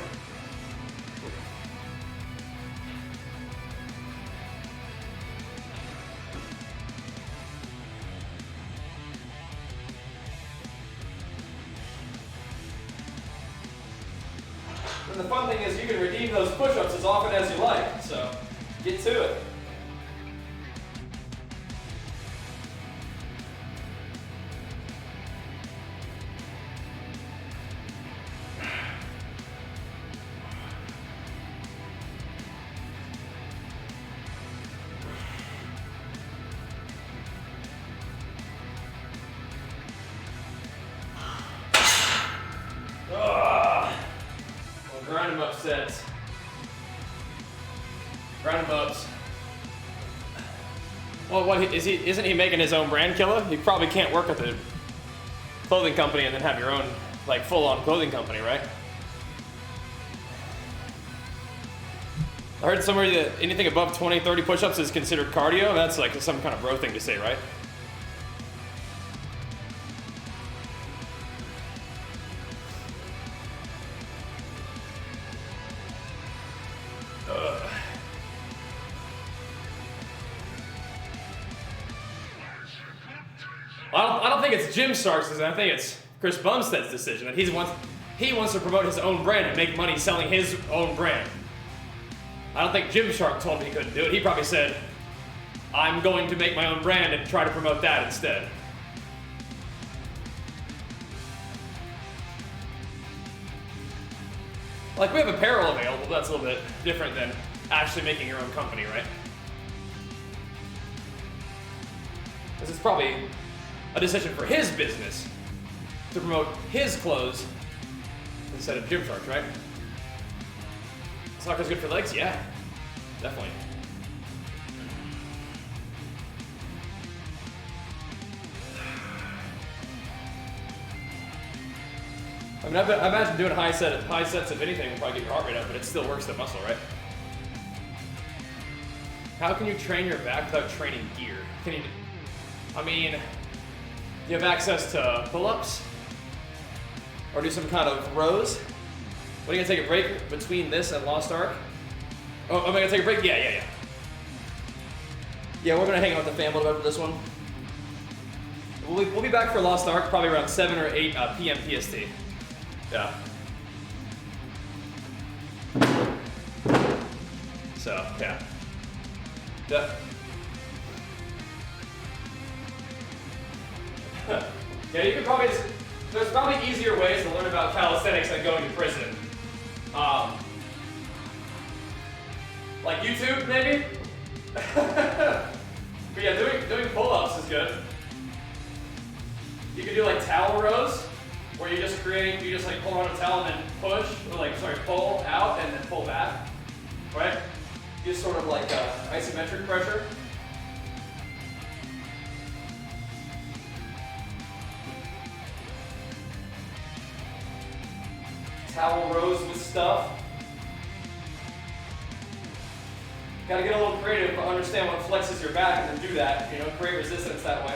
And the fun thing is you can redeem those push-ups as often as you like, so get to it. Grind them up sets. Grind them ups. Well, what isn't he making his own brand killer? You probably can't work at the clothing company and then have your own like full-on clothing company, right? I heard somewhere that anything above 20, 30 push-ups is considered cardio. That's like some kind of bro thing to say, right? I don't think it's Gymshark's decision. I think it's Chris Bumstead's decision that he wants to promote his own brand and make money selling his own brand. I don't think Gymshark told him he couldn't do it. He probably said, I'm going to make my own brand and try to promote that instead. Like, we have apparel available, but that's a little bit different than actually making your own company, right? This is probably a decision for his business to promote his clothes instead of Gymshark's, right? Soccer's good for legs? Yeah, definitely. I mean, I imagine doing high sets of anything will probably get your heart rate up, but it still works the muscle, right? How can you train your back without training gear? I mean, do you have access to pull-ups? Or do some kind of rows? What, are you gonna take a break between this and Lost Ark? Oh, am I gonna take a break? Yeah. Yeah, we're gonna hang out with the fam a little bit for this one. We'll be back for Lost Ark probably around 7 or 8 p.m. PST. Yeah. So, yeah. Yeah, you could probably there's probably easier ways to learn about calisthenics than going to prison. Like YouTube, maybe? But yeah, doing pull-ups is good. You could do like towel rows, where you just like pull on a towel and then push, or pull out and then pull back, right? Just sort of like isometric pressure. Towel rows with stuff. Gotta get a little creative, but understand what flexes your back and then do that, create resistance that way.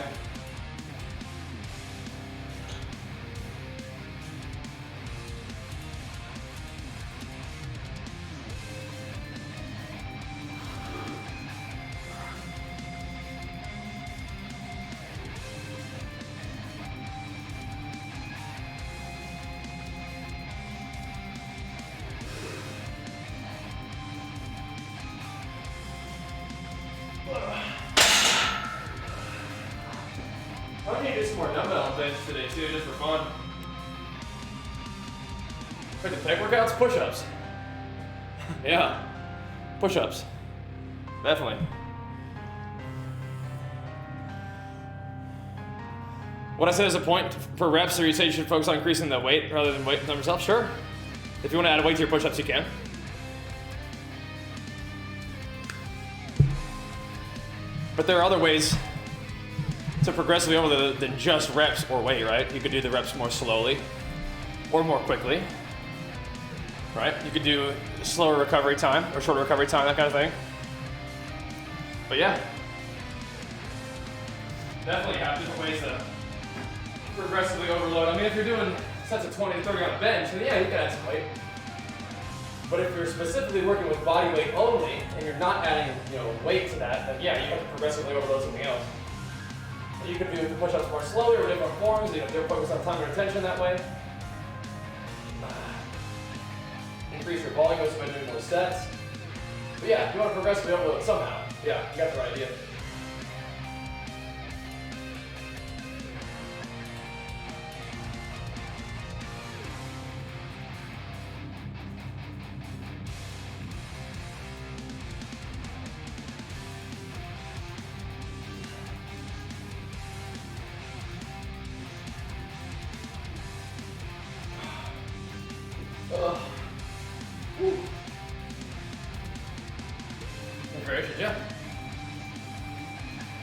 I need to do some more dumbbell bench today too, just for fun. For the pec workouts, push-ups. Yeah, push-ups, definitely. What I said is a point for reps, or you say you should focus on increasing the weight rather than weight number itself. Sure. If you want to add a weight to your push-ups, you can. But there are other ways to progressively over than just reps or weight, right? You could do the reps more slowly or more quickly, right? You could do slower recovery time or shorter recovery time, that kind of thing. But yeah, definitely have different ways to progressively overload. I mean, if you're doing sets of 20 to 30 on a bench, then yeah, you can add some weight. But if you're specifically working with body weight only and you're not adding, weight to that, then yeah, you have to progressively overload something else. You could do the push-ups more slowly or different forms. They're focused on time and retention that way. Increase your volume by doing more sets. But yeah, you want to progressively overload somehow. Yeah, you got the right idea.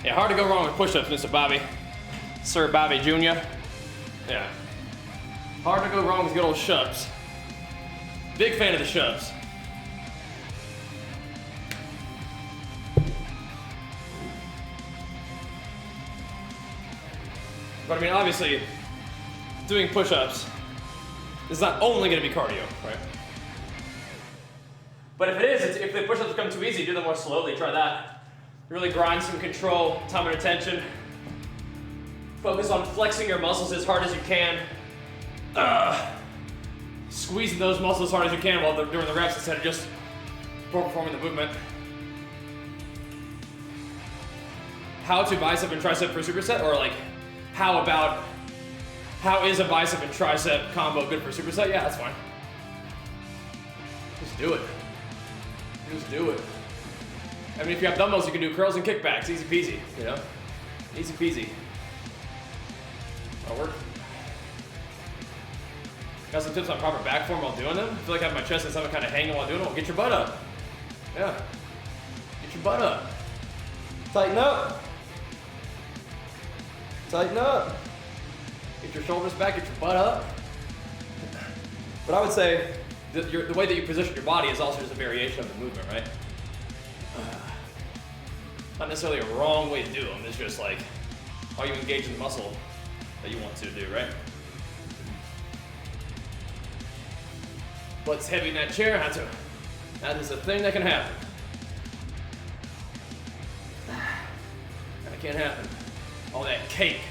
Yeah, hard to go wrong with push-ups, Mr. Bobby. Sir Bobby Jr. Yeah. Hard to go wrong with good old shoves. Big fan of the shoves. But I mean, obviously, doing push-ups is not only going to be cardio, right? But if it is, if the push-ups become too easy, do them more slowly. Try that. Really grind some control, time and attention. Focus on flexing your muscles as hard as you can. Squeezing those muscles as hard as you can while they're doing the reps instead of just performing the movement. How to bicep and tricep for superset, or like, how is a bicep and tricep combo good for superset? Yeah, that's fine. Just do it. Just do it. I mean, if you have dumbbells, you can do curls and kickbacks. Easy peasy, you know? Easy peasy. That'll work. Got some tips on proper back form while doing them. I feel like I have my chest and stomach kind of hanging while doing it. Well, get your butt up. Yeah. Get your butt up. Tighten up. Tighten up. Get your shoulders back, get your butt up. But I would say the way that you position your body is also just a variation of the movement, right? Not necessarily a wrong way to do them. It's just like, are you engaging the muscle that you want to do, right? Butt's heavy in that chair, that is a thing that can happen. That can't happen. All that cake.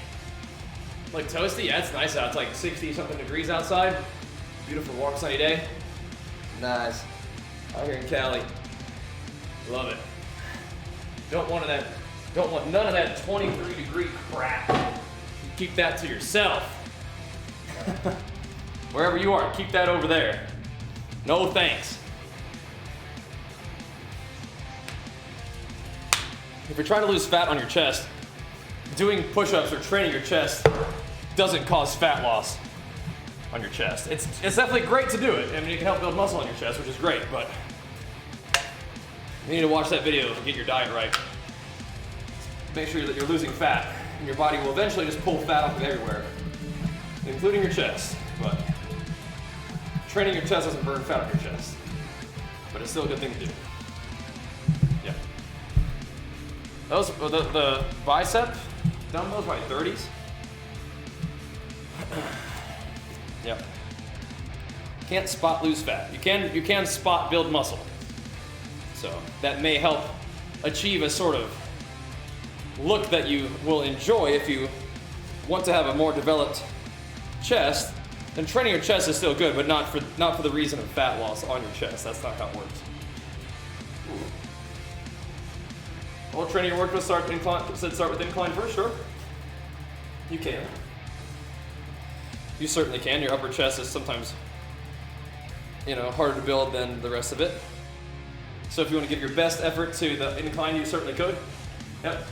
Like toasty, yeah, it's nice out. It's like 60 something degrees outside. Beautiful, warm, sunny day. Nice. Out here in Cali. Love it. Don't want none of that 23-degree crap. Keep that to yourself. Wherever you are, keep that over there. No thanks. If you're trying to lose fat on your chest, doing push-ups or training your chest doesn't cause fat loss on your chest. It's definitely great to do it. I mean, it can help build muscle on your chest, which is great, but you need to watch that video to get your diet right. Make sure that you're losing fat, and your body will eventually just pull fat off of everywhere, including your chest. But training your chest doesn't burn fat on your chest, but it's still a good thing to do. Yeah. Those the bicep dumbbells, right? 30s. Yep. Can't spot lose fat. You can spot build muscle. So that may help achieve a sort of look that you will enjoy if you want to have a more developed chest. Then training your chest is still good, but not for the reason of fat loss on your chest. That's not how it works. Well, training your work will start with incline first, sure. You can. You certainly can. Your upper chest is sometimes, harder to build than the rest of it. So if you want to give your best effort to the incline, you certainly could. Yep.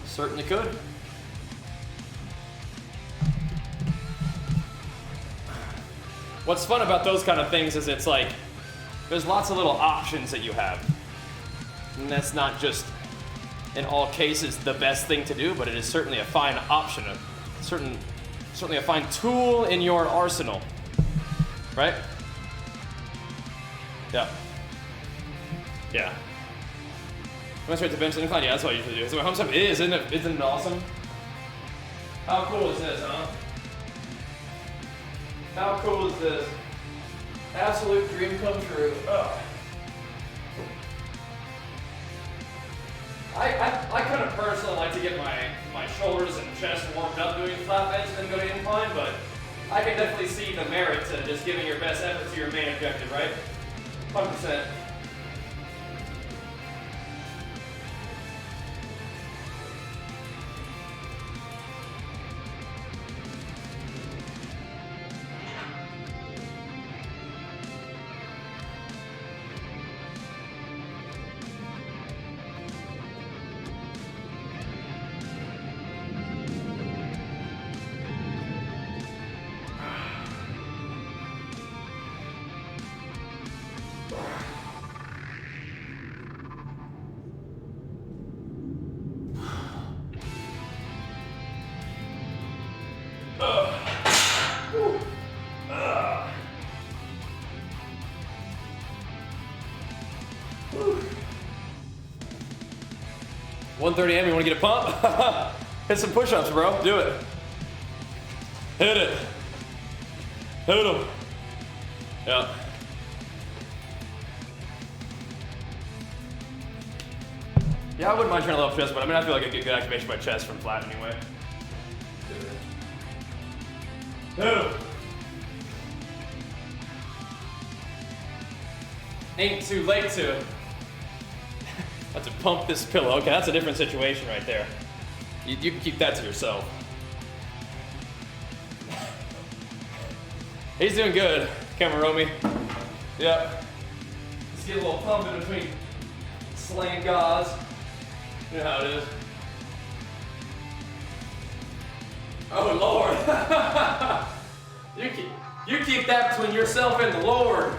Certainly could. What's fun about those kind of things is it's like, there's lots of little options that you have. And that's not just, in all cases, the best thing to do, but it is certainly a fine option, certainly a fine tool in your arsenal, right? Yeah. Yeah. Went straight to bench and incline, yeah, that's what I usually do. So my home step isn't it awesome? How cool is this, huh? How cool is this? Absolute dream come true. Ugh. I kind of personally like to get my shoulders and chest warmed up doing flat bench and then go to incline, but I can definitely see the merit to just giving your best effort to your main objective, right? 100%. Woo. 1:30 a.m. You want to get a pump? Hit some push-ups, bro. Do it. Hit it. Hit them. Yeah. Yeah, I wouldn't mind trying to level up chest, but I mean, I feel like I get good activation by chest from flat anyway. Oh. Ain't too late to pump this pillow. Okay, that's a different situation right there. You can keep that to yourself. He's doing good, Kamaromi. Yep. Let's get a little pump in between slaying gods. You know how it is. Oh Lord. you keep that between yourself and the Lord.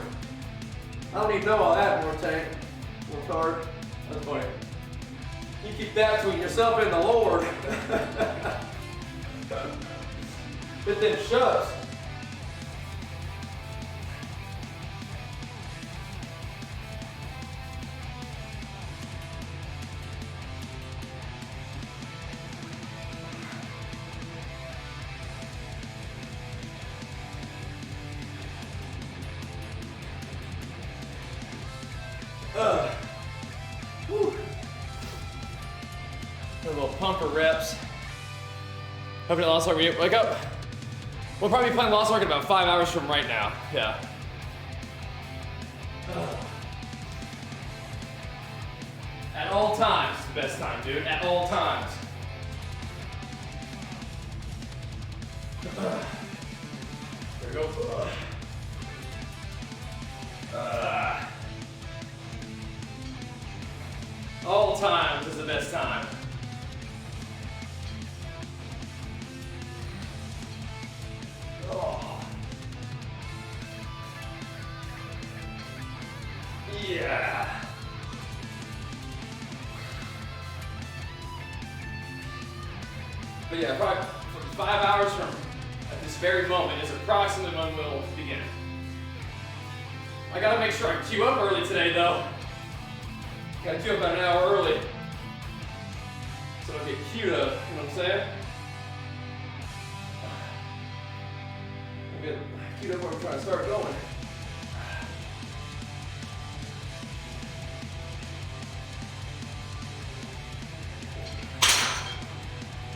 I don't even know all that, more tank. More card. That's funny. You keep that between yourself and the Lord. But then shucks. A little pumper reps. Hoping Lost Ark, wake up. We'll probably be playing Lost Ark in about 5 hours from right now. Yeah. At all times, the best time, dude. At all times. There we go. All times is the best time. Oh. Yeah. But yeah, probably 5 hours from at this very moment is approximately when we'll begin. I gotta make sure I queue up early today though. Gotta queue up about an hour early. So I'll get queued up, you know what I'm saying? I'll get queued up when I'm trying to start going.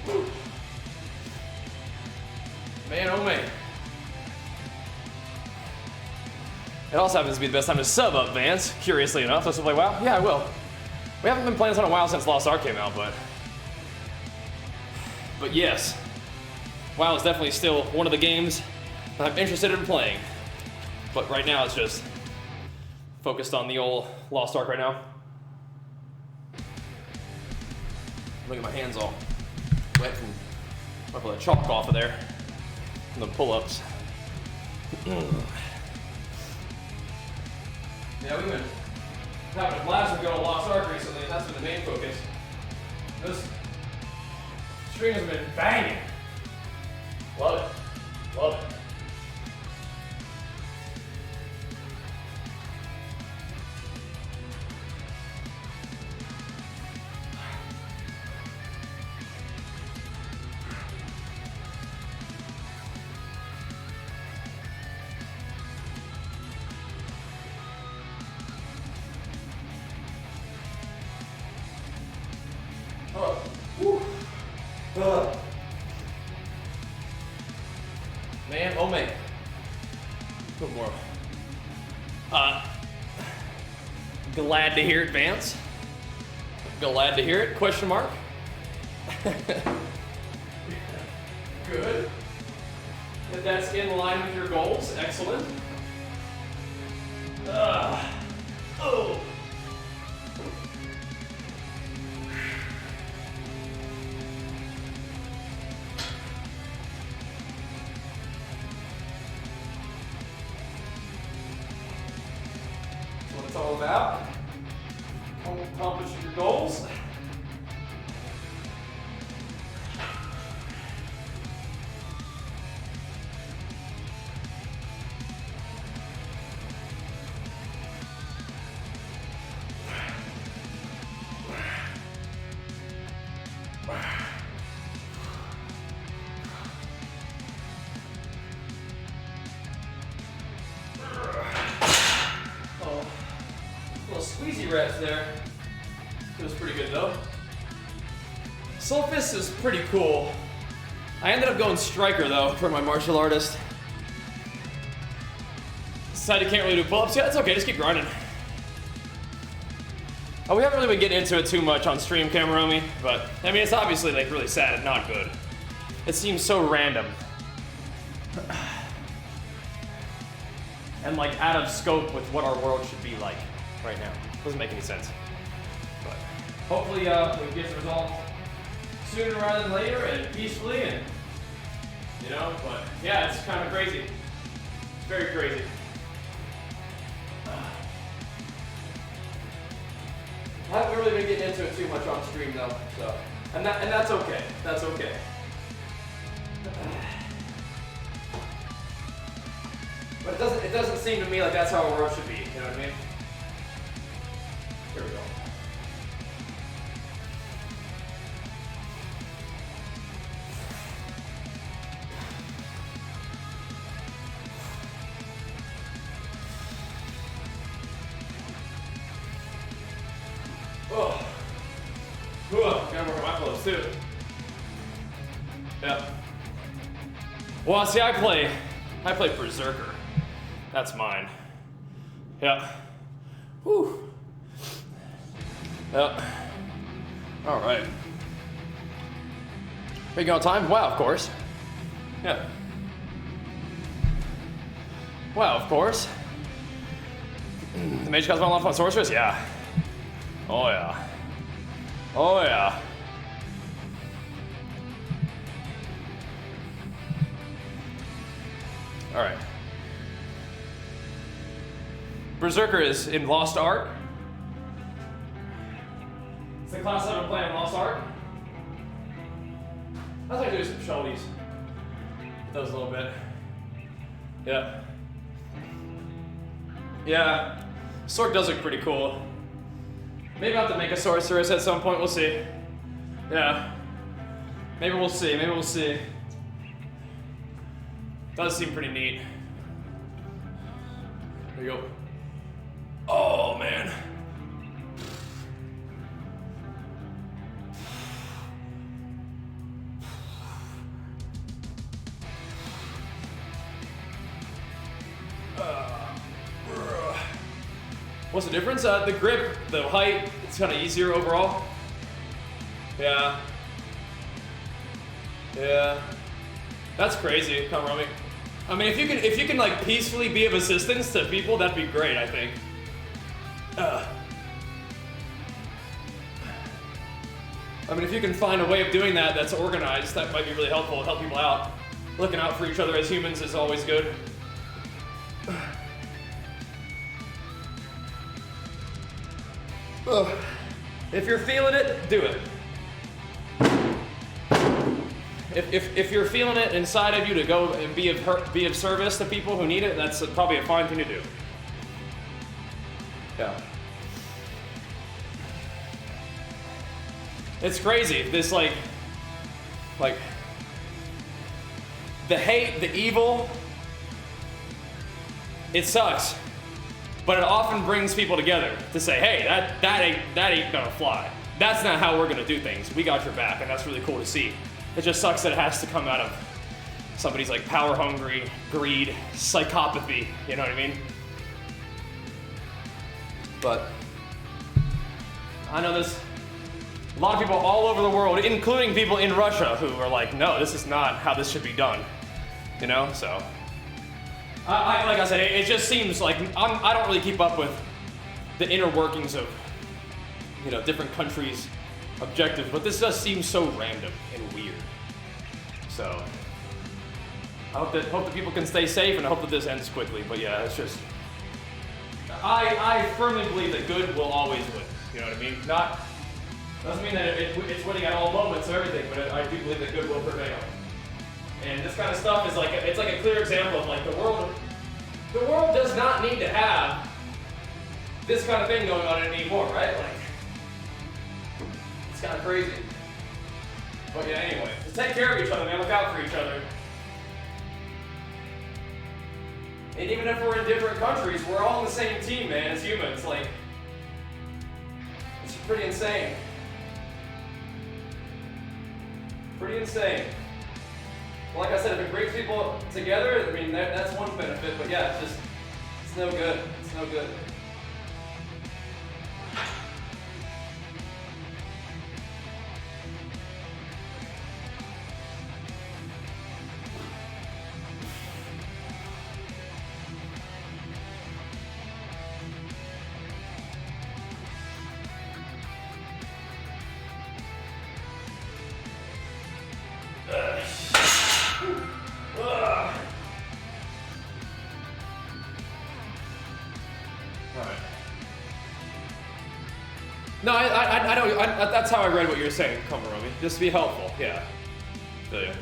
Woo. Man, oh man. It also happens to be the best time to sub up, Vance, curiously enough. So play WoW? Yeah, I will. We haven't been playing this on a while since Lost Ark came out, but yes. WoW is definitely still one of the games that I'm interested in playing. But right now it's just focused on the old Lost Ark right now. Look at my hands all wet from I pull that chalk off of there from the pull-ups. Yeah, we've been having a blast with going to Lost Ark recently, and that's been the main focus. This stream has been banging. Love it. Love it. Man, oh man. A little more. Glad to hear it, Vance. Glad to hear it, question mark. Good. If that's in line with your goals, excellent. Oh. That's what it's all about. Accomplishing your goals. Oh, little squeezy reps there. Feels pretty good though. Sulfus is pretty cool. I ended up going striker though for my martial artist. Decided you can't really do pull-ups. Yeah, it's okay, just keep grinding. Oh, we haven't really been getting into it too much on stream, Camaromi, but I mean, it's obviously like really sad and not good. It seems so random. And like out of scope with what our world should be like right now. Doesn't make any sense. But hopefully we can get some results sooner rather than later and peacefully, and you know, but yeah, it's kind of crazy. It's very crazy. I haven't really been getting into it too much on stream though, so and that's okay. That's okay. But it doesn't seem to me like that's how our world should be. You know what I mean? Here we go. Gotta work on my clothes too. Yep. Well, see, I play Berserker. That's mine. Yep. Whew. Yep. All right. Are you going on time? Wow, of course. Yeah. Wow, of course. The Mage Cosmo off on Sorceress? Yeah. Oh yeah. Oh yeah. All right. Berserker is in Lost Art. It's the class I've been playing in Lost Art. I was actually doing some shoulders. Those a little bit. Yeah. Yeah. Sorc does look pretty cool. Maybe I'll have to make a sorceress at some point, we'll see. Yeah. Maybe we'll see, maybe we'll see. Does seem pretty neat. There you go. Oh, man. What's the difference? The grip, the height, it's kind of easier overall. Yeah. Yeah. That's crazy, Kamrami. I mean, if you can like peacefully be of assistance to people, that'd be great, I think. I mean, if you can find a way of doing that that's organized, that might be really helpful, help people out. Looking out for each other as humans is always good. If you're feeling it, do it. If you're feeling it inside of you to go and be of service to people who need it, that's probably a fine thing to do. Yeah. It's crazy. This like the hate, the evil, it sucks. But it often brings people together to say, hey, that ain't gonna fly. That's not how we're gonna do things. We got your back, and that's really cool to see. It just sucks that it has to come out of somebody's like power hungry, greed, psychopathy, you know what I mean? But I know there's a lot of people all over the world, including people in Russia, who are like, no, this is not how this should be done, you know, so. Like I said, it just seems like I don't really keep up with the inner workings of, you know, different countries' objectives, but this does seem so random and weird. So I hope that people can stay safe, and I hope that this ends quickly. But yeah, it's just I firmly believe that good will always win. You know what I mean? Doesn't mean that it's winning at all moments or everything, but I do believe that good will prevail. And this kind of stuff is like it's like a clear example of like the world does not need to have this kind of thing going on anymore, right? Like it's kind of crazy. But yeah, anyway, just take care of each other, man. Look out for each other. And even if we're in different countries, we're all on the same team, man, as humans. Like, it's pretty insane. Pretty insane. Like I said, if it brings people together, I mean, that's one benefit, but yeah, it's no good. It's no good. No, I know. That's how I read what you're saying, Komaromi. Just to be helpful, yeah. Feel ya.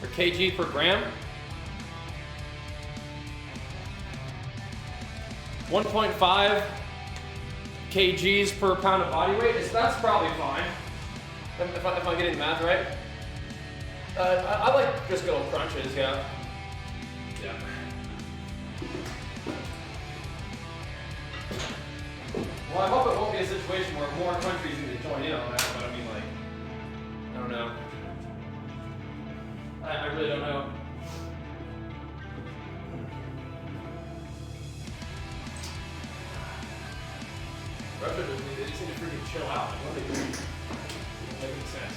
For kg per gram? 1.5 kgs per pound of body weight. That's probably fine. If I'm getting the math right. I like just good old crunches, yeah. Yeah. Well, I hope it won't be a situation where more countries need to join in on that, but I mean, like, I don't know. I really don't know. Russia they just need to freaking chill out. Like, what are they doing? Doesn't make any sense.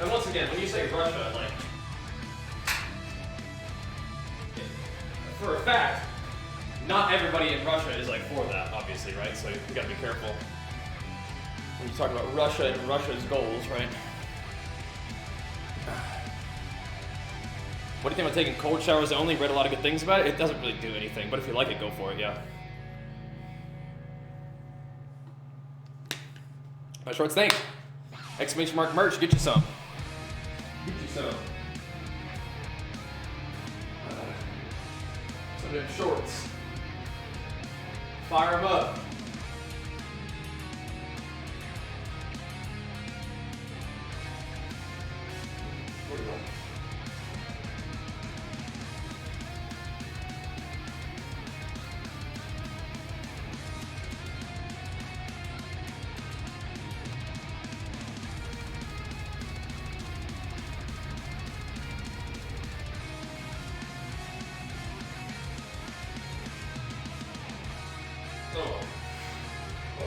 And once again, when you say Russia, like, for a fact, not everybody in Russia is like for that, obviously, right? So you gotta be careful when you talk about Russia and Russia's goals, right? What do you think about taking cold showers only? Read a lot of good things about it. It doesn't really do anything, but if you like it, go for it, yeah. My shorts, thanks. Exclamation mark merch, get you some. Get you some. Some of them shorts. Fire them up. Where are you going?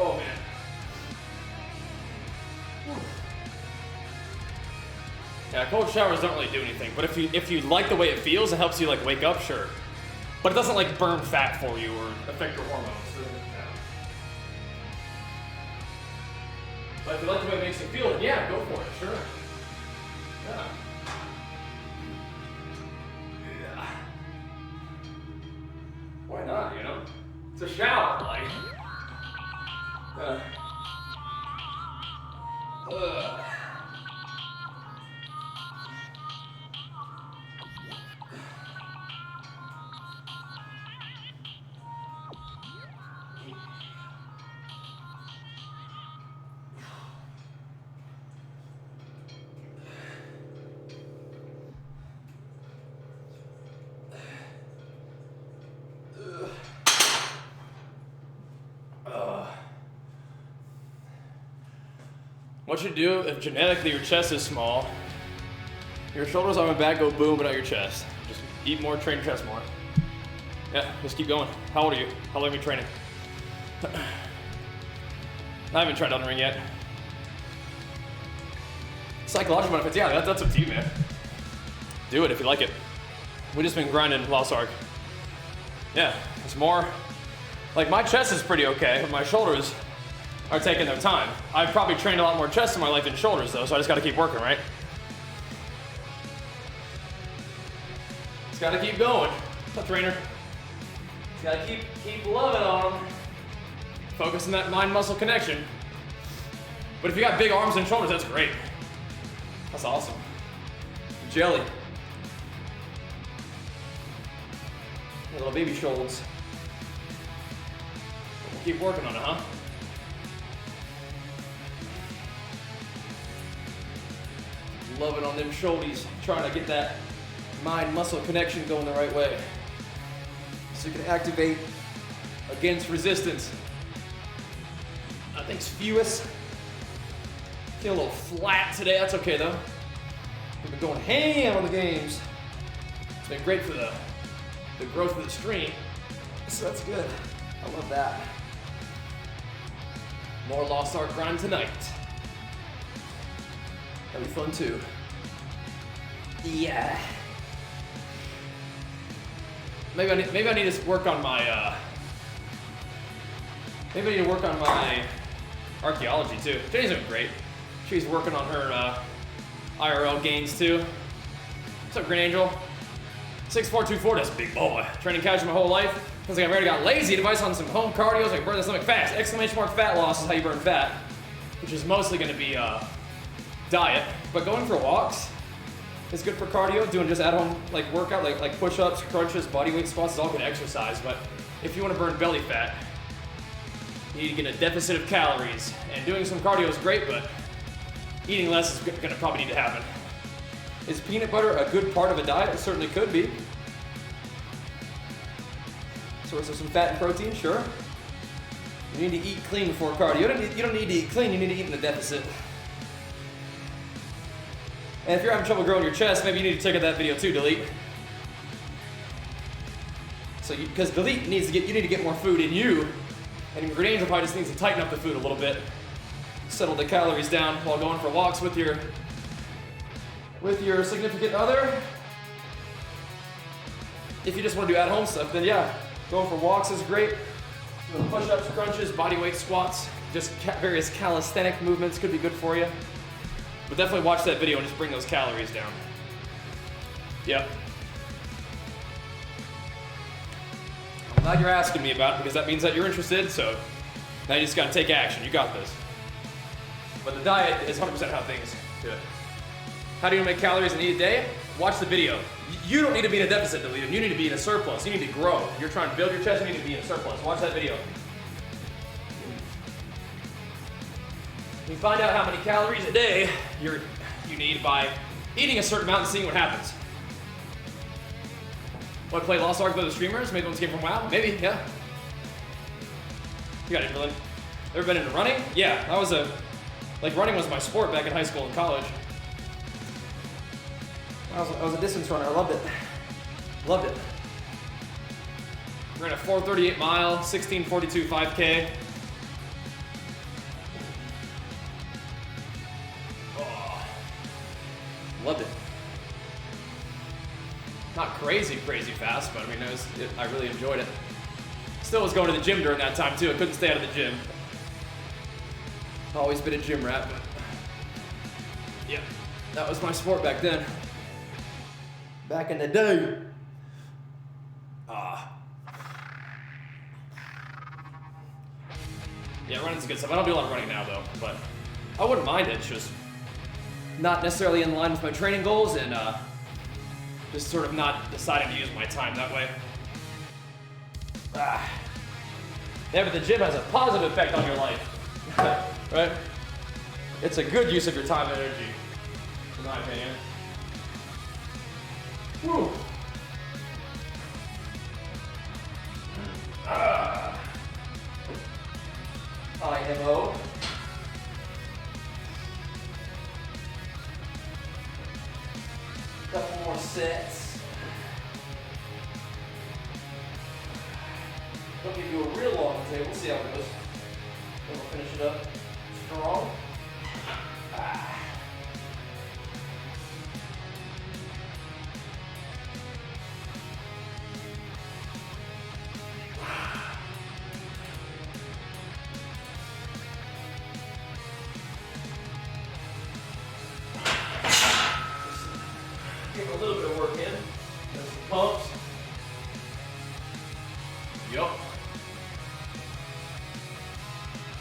Oh man. Yeah, cold showers don't really do anything, but if you like the way it feels, it helps you like wake up, sure. But it doesn't like burn fat for you or affect your hormones. Yeah. But if you like the way it makes you feel, then yeah, go for it, sure. Yeah. Yeah. Why not, you know? It's a shower, like. What you do if genetically your chest is small, your shoulders, arm, and back go boom, but not your chest. Just eat more, train your chest more. Yeah, just keep going. How old are you? How long have you been training? I haven't tried Elden Ring yet. Psychological benefits, yeah, that's up to you, man. Do it if you like it. We just been grinding Lost Ark. Yeah, it's more, like my chest is pretty okay, but my shoulders are taking their time. I've probably trained a lot more chest in my life than shoulders though, so I just gotta keep working, right? Just gotta keep going. What's up, trainer? Just gotta keep loving on them. Focus on that mind-muscle connection. But if you got big arms and shoulders, that's great. That's awesome. Jelly. Little baby shoulders. Keep working on it, huh? Loving on them shoulders, trying to get that mind-muscle connection going the right way. So you can activate against resistance. Thanks, Fewis. Feel a little flat today, that's okay though. We've been going ham on the games. It's been great for the growth of the stream. So that's good. I love that. More Lost Ark grind tonight. That'll be fun too. Yeah. Maybe I need to work on my maybe I need to work on my archaeology too. Jenny's doing great. She's working on her IRL gains too. What's up, Green Angel? 6424, that's a big boy. Training casual my whole life. Feels like I've already got lazy. Advice on some home cardio so I can burn the stomach fast. Exclamation mark fat loss is how you burn fat, which is mostly going to be diet. But going for walks is good for cardio. Doing just at home like workout, like push-ups, crunches, body weight squats is all good exercise. But if you want to burn belly fat, you need to get a deficit of calories. And doing some cardio is great, but eating less is going to probably need to happen. Is peanut butter a good part of a diet? It certainly could be. Source of some fat and protein, sure. You need to eat clean before cardio. You don't need to eat clean, you need to eat in a deficit. And if you're having trouble growing your chest, maybe you need to check out that video too, Delete. So because Delete needs to you need to get more food in you, and Green Angel probably just needs to tighten up the food a little bit. Settle the calories down while going for walks with your significant other. If you just want to do at-home stuff, then yeah, going for walks is great. Doing push-ups, crunches, body weight squats, just various calisthenic movements could be good for you. But definitely watch that video and just bring those calories down. Yep. I'm glad you're asking me about it because that means that you're interested, so now you just gotta take action. You got this. But the diet is 100% how things do it. How do you make calories in a day? Watch the video. You don't need to be in a deficit, Delete. You need to be in a surplus. You need to grow. You're trying to build your chest, you need to be in a surplus. Watch that video. You find out how many calories a day you need by eating a certain amount and seeing what happens. Want to play Lost Ark with the streamers? Maybe one's came from WoW? Maybe, yeah. You got it, Dylan. Ever been into running? Yeah, running was my sport back in high school and college. I was a distance runner. I loved it. Loved it. Ran a 4:38 mile, 16:42 5K. Oh, loved it. Not crazy fast, but I mean, I really enjoyed it. Still was going to the gym during that time too. I couldn't stay out of the gym. Always been a gym rat, but yeah, that was my sport back then. Back in the day. Yeah, running's good stuff. I don't do a lot of running now though, but I wouldn't mind it. It's just not necessarily in line with my training goals and just sort of not deciding to use my time that way. Yeah, but the gym has a positive effect on your life, right? It's a good use of your time and energy, in my opinion. Whew. IMO. Couple more sets. Don't give you a real long table. We'll see how it goes. Then we'll finish it up strong. Get a little bit of work in. There's some pumps. Yup.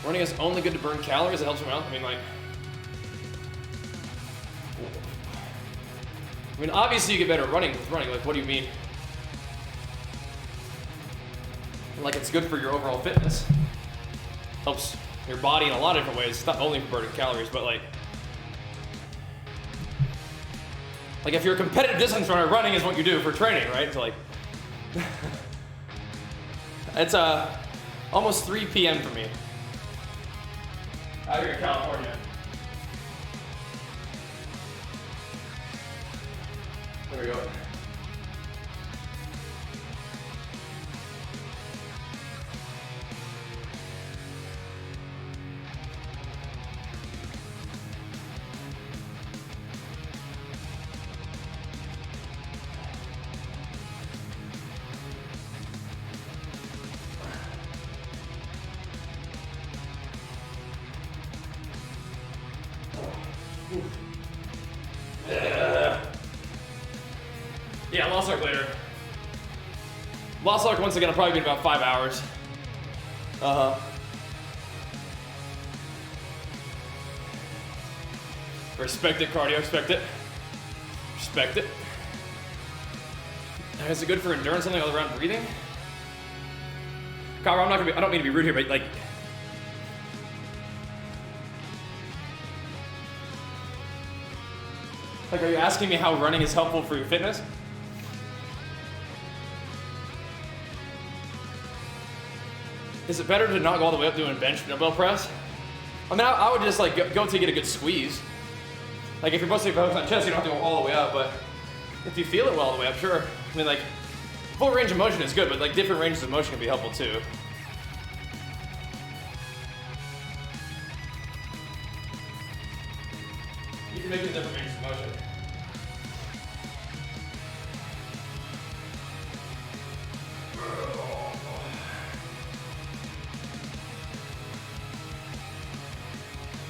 Running is only good to burn calories. It helps your mouth. I mean, obviously you get better at running with running. Like, what do you mean? Like, it's good for your overall fitness. Helps your body in a lot of different ways. It's not only for burning calories, but like, Like if you're a competitive distance runner, running is what you do for training, right? So like, it's almost 3 p.m. for me. Out here in California. There we go. Yeah, lost arc later. Lost arc once again, I'll probably be in about 5 hours. Respect it, cardio, respect it. Respect it. Is it good for endurance, something all around breathing? Kyle, I don't mean to be rude here, but like, are you asking me how running is helpful for your fitness? Is it better to not go all the way up doing bench dumbbell press? I mean, I would just like go to get a good squeeze. Like if you're mostly focused on chest, you don't have to go all the way up, but if you feel it well all the way up, sure. I mean, like, full range of motion is good, but like different ranges of motion can be helpful too. You can make it different ranges of motion.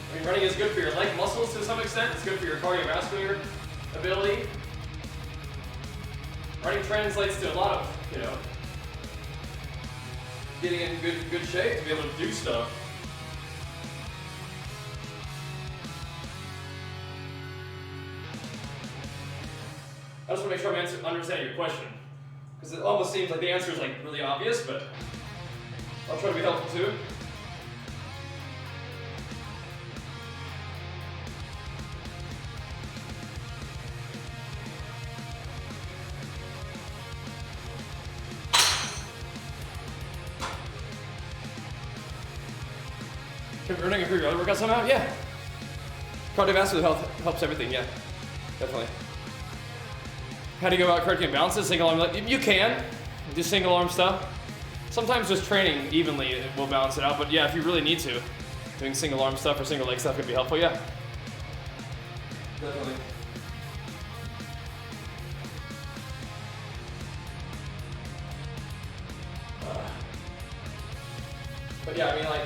I mean, running is good for your leg muscles to some extent. It's good for your cardiovascular ability. Running translates to a lot of, getting in good shape to be able to do stuff. I just want to make sure I'm understanding your question, because it almost seems like the answer is like really obvious, but I'll try to be helpful too. Running improve your other workouts somehow? Yeah. Cardiovascular health helps everything, yeah. Definitely. How do you go about correcting balances? Single arm, you can do single arm stuff. Sometimes just training evenly will balance it out, but yeah, if you really need to, doing single arm stuff or single leg stuff could be helpful, yeah. Definitely. But yeah, I mean, like,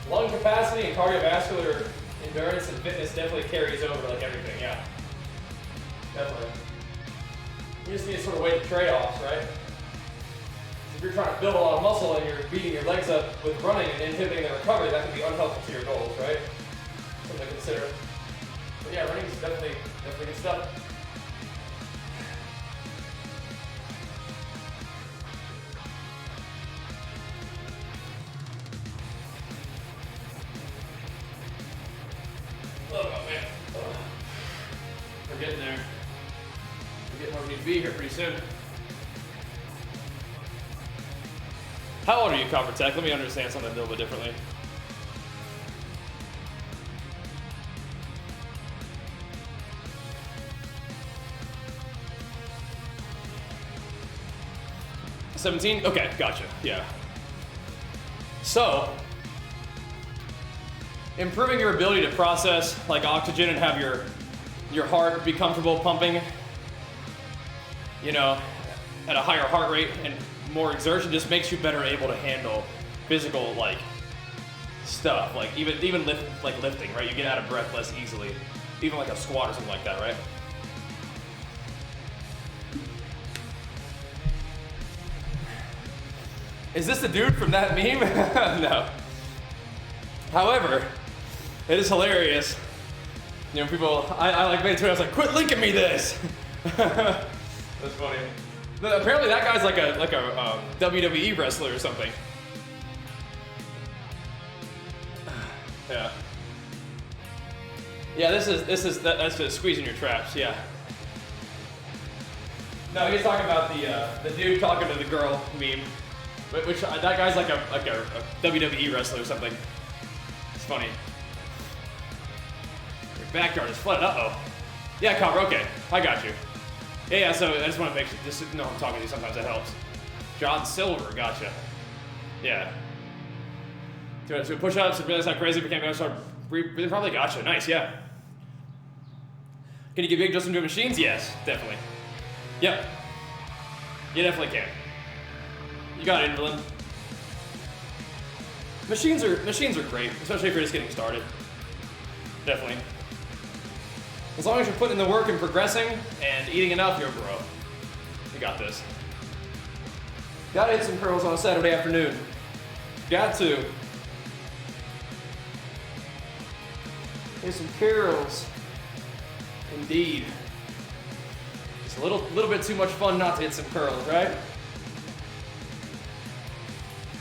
lung capacity and cardiovascular endurance and fitness definitely carries over like everything, yeah. Definitely. You just need a sort of way to trade-offs, right? If you're trying to build a lot of muscle and you're beating your legs up with running and inhibiting the recovery, that can be unhelpful to your goals, right? Something to consider. But yeah, running is definitely good stuff. We're getting there. We're getting where we need to be here pretty soon. How old are you, Copper Tech? Let me understand something a little bit differently. $17? Okay, gotcha. Yeah. So, improving your ability to process like oxygen and have your heart be comfortable pumping, at a higher heart rate and more exertion just makes you better able to handle physical like stuff, like even lifting, right? You get out of breath less easily, even like a squat or something like that, right? Is this the dude from that meme? No. However, it is hilarious. People, I like made it to it, I was like, quit linking me this. That's funny. Apparently that guy's like a WWE wrestler or something. Yeah. Yeah, that's just squeezing your traps, yeah. No, he's talking about the dude talking to the girl meme, which that guy's like a WWE wrestler or something. It's funny. Your backyard is flooded. Uh-oh. Yeah, Connor, okay. I got you. Yeah, so I just want to make sure, just know I'm talking to you, sometimes that helps. John Silver, gotcha. Yeah. So push-ups, and realize how crazy it became, I started breathing, probably gotcha. Nice, yeah. Can you get big just into machines? Yes, definitely. Yep. You definitely can. You got it, invalid. Machines are great, especially if you're just getting started. Definitely. As long as you're putting in the work and progressing and eating enough, you'll grow. You got this. Gotta hit some curls on a Saturday afternoon. Got to. Hit some curls. Indeed. It's a little bit too much fun not to hit some curls, right?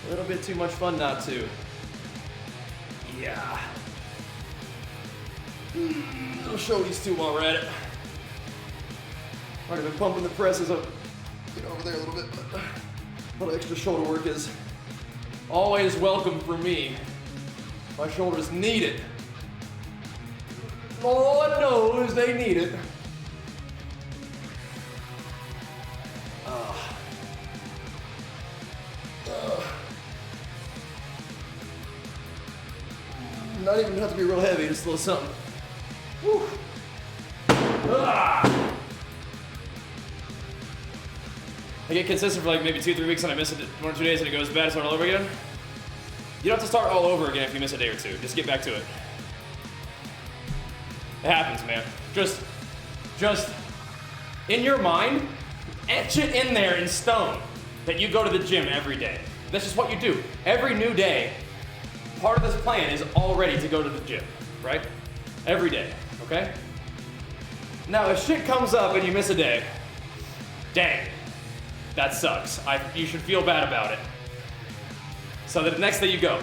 A little bit too much fun not to. Yeah. I'll show these two while we're at it. Already been pumping the presses up. Get over there a little bit, but a little extra shoulder work is always welcome for me. My shoulders need it. Lord knows they need it. Not even have to be real heavy, just a little something. Woo. I get consistent for like maybe 2-3 weeks and I miss it 1 or 2 days and it goes bad, start all over again. You don't have to start all over again if you miss a day or two. Just get back to it. It happens, man. Just in your mind, etch it in there in stone that you go to the gym every day. That's just what you do. Every new day, part of this plan is already to go to the gym, right? Every day, okay? Now, if shit comes up and you miss a day, dang, that sucks. You should feel bad about it. So that the next day you go.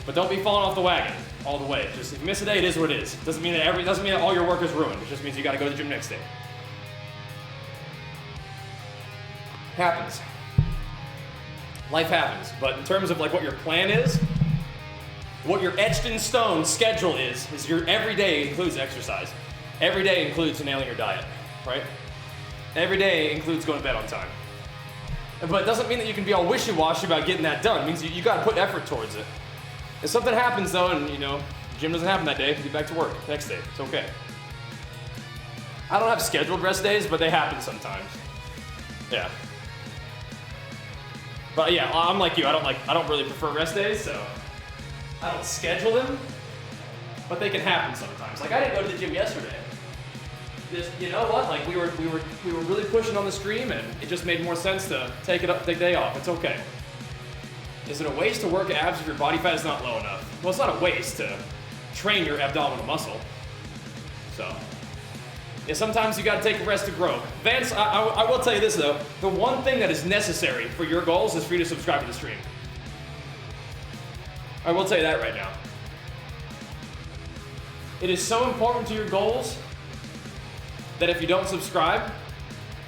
But don't be falling off the wagon all the way. Just if you miss a day, it is what it is. Doesn't mean that all your work is ruined. It just means you gotta go to the gym next day. Happens. Life happens. But in terms of like what your plan is, what your etched in stone schedule is your every day includes exercise. Every day includes nailing your diet, right? Every day includes going to bed on time. But it doesn't mean that you can be all wishy-washy about getting that done. It means you gotta put effort towards it. If something happens though, and gym doesn't happen that day, get back to work next day. It's okay. I don't have scheduled rest days, but they happen sometimes. Yeah. But yeah, I'm like you. I don't really prefer rest days, so I don't schedule them. But they can happen sometimes. Like I didn't go to the gym yesterday. Just, you know what? Like we were really pushing on the stream, and it just made more sense to take the day off. It's okay. Is it a waste to work abs if your body fat is not low enough? Well, it's not a waste to train your abdominal muscle. So, yeah, sometimes you gotta take a rest to grow. Vance, I will tell you this though. The one thing that is necessary for your goals is for you to subscribe to the stream. I will tell you that right now. It is so important to your goals that if you don't subscribe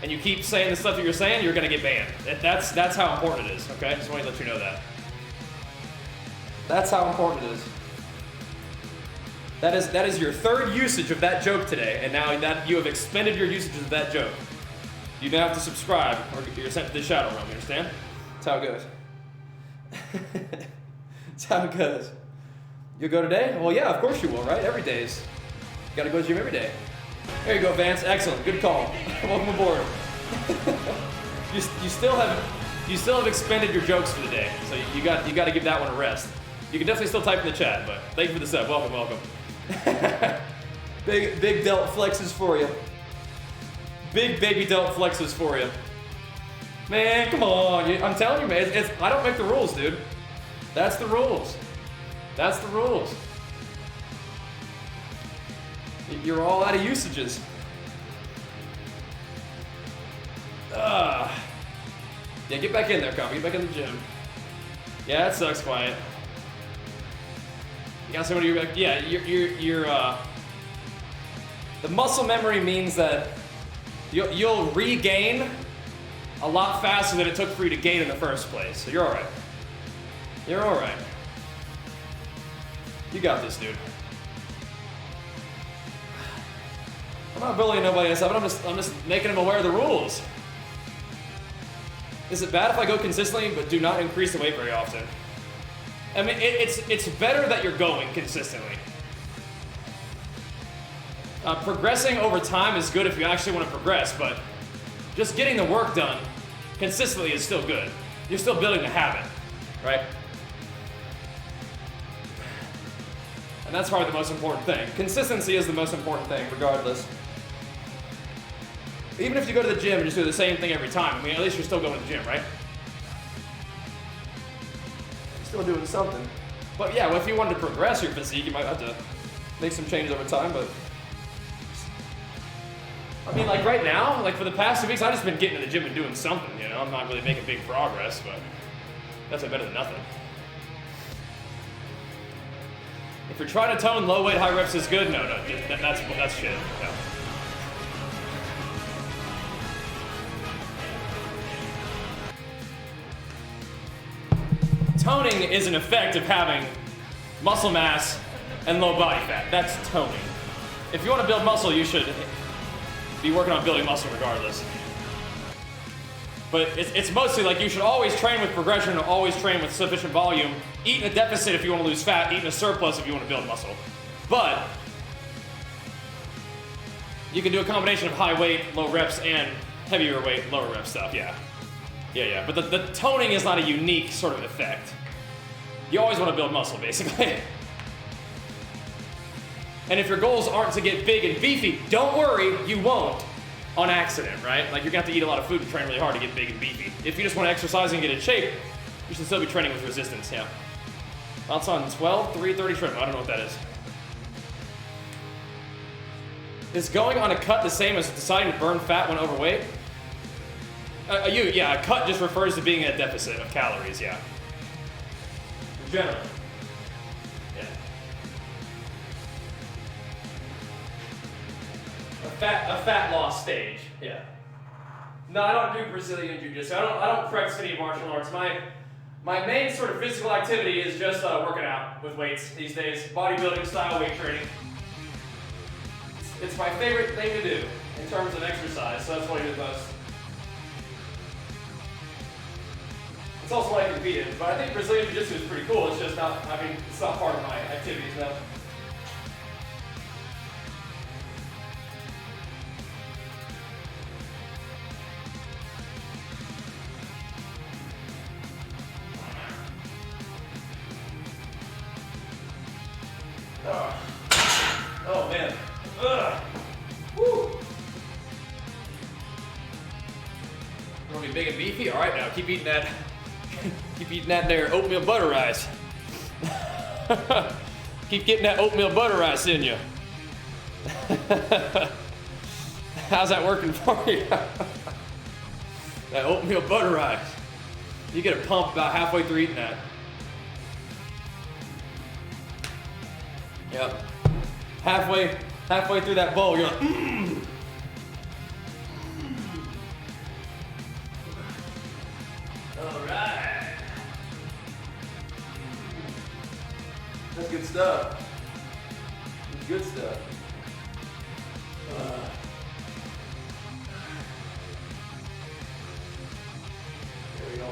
and you keep saying the stuff that you're saying, you're gonna get banned. That's how important it is, okay? I just want to let you know that. That's how important it is. That is your third usage of that joke today, and now that you have expended your usage of that joke. You now have to subscribe or you're sent to the shadow realm, you understand? That's how it goes. That's how it goes. You'll go today? Well, yeah, of course you will, right? Every day is. You gotta go to the gym every day. There you go, Vance. Excellent. Good call. Welcome aboard. you still have expended your jokes for the day, so you got to give that one a rest. You can definitely still type in the chat, but thank you for the sub. Welcome. big delt flexes for you. Big baby delt flexes for you. Man, come on. I'm telling you, man. I don't make the rules, dude. That's the rules. That's the rules. You're all out of usages. Yeah, get back in there, Cobb. Get back in the gym. Yeah, that sucks, Quiet. You got somebody back. Yeah, you're the muscle memory means that You'll regain a lot faster than it took for you to gain in the first place. So you're all right. You're all right. You got this, dude. I'm not bullying nobody else, but I'm just making them aware of the rules. Is it bad if I go consistently but do not increase the weight very often? I mean, it's better that you're going consistently. Progressing over time is good if you actually want to progress, but just getting the work done consistently is still good. You're still building the habit, right? And that's probably the most important thing. Consistency is the most important thing, regardless. Even if you go to the gym and just do the same thing every time, I mean, at least you're still going to the gym, right? You're still doing something. But yeah, well, if you wanted to progress your physique, you might have to make some changes over time, but... I mean, like right now, like for the past 2 weeks, I've just been getting to the gym and doing something, you know? I'm not really making big progress, but that's better than nothing. If you're trying to tone, low weight, high reps is good, no, that's shit, no. Toning is an effect of having muscle mass and low body fat. That's toning. If you want to build muscle, you should be working on building muscle regardless. But it's mostly like you should always train with progression and always train with sufficient volume. Eat in a deficit if you want to lose fat, eat in a surplus if you want to build muscle. But you can do a combination of high weight, low reps, and heavier weight, lower rep stuff, yeah. Yeah. But the toning is not a unique sort of effect. You always want to build muscle, basically. And if your goals aren't to get big and beefy, don't worry, you won't on accident, right? Like you're gonna have to eat a lot of food and train really hard to get big and beefy. If you just want to exercise and get in shape, you should still be training with resistance, yeah. That's on 12, 330 trim, I don't know what that is. Is going on a cut the same as deciding to burn fat when overweight? Yeah, a cut just refers to being in a deficit of calories, yeah. In general. Yeah. A fat loss stage, yeah. No, I don't do Brazilian Jiu-Jitsu. I don't practice any martial arts. My main sort of physical activity is just working out with weights these days. Bodybuilding style weight training. It's my favorite thing to do in terms of exercise, so that's what I do the most. It's also what I compete in, but I think Brazilian Jiu-Jitsu is pretty cool. It's just not, I mean, it's not part of my activities now. Oh man. Ugh. Woo. You want to be big and beefy? All right, now keep eating that. Keep eating that there oatmeal butter rice. Keep getting that oatmeal butter rice in you. How's that working for you? That oatmeal butter rice. You get a pump about halfway through eating that. Yep. Halfway through that bowl, you're like, mmm. All right. That's good stuff. That's good stuff. There we go.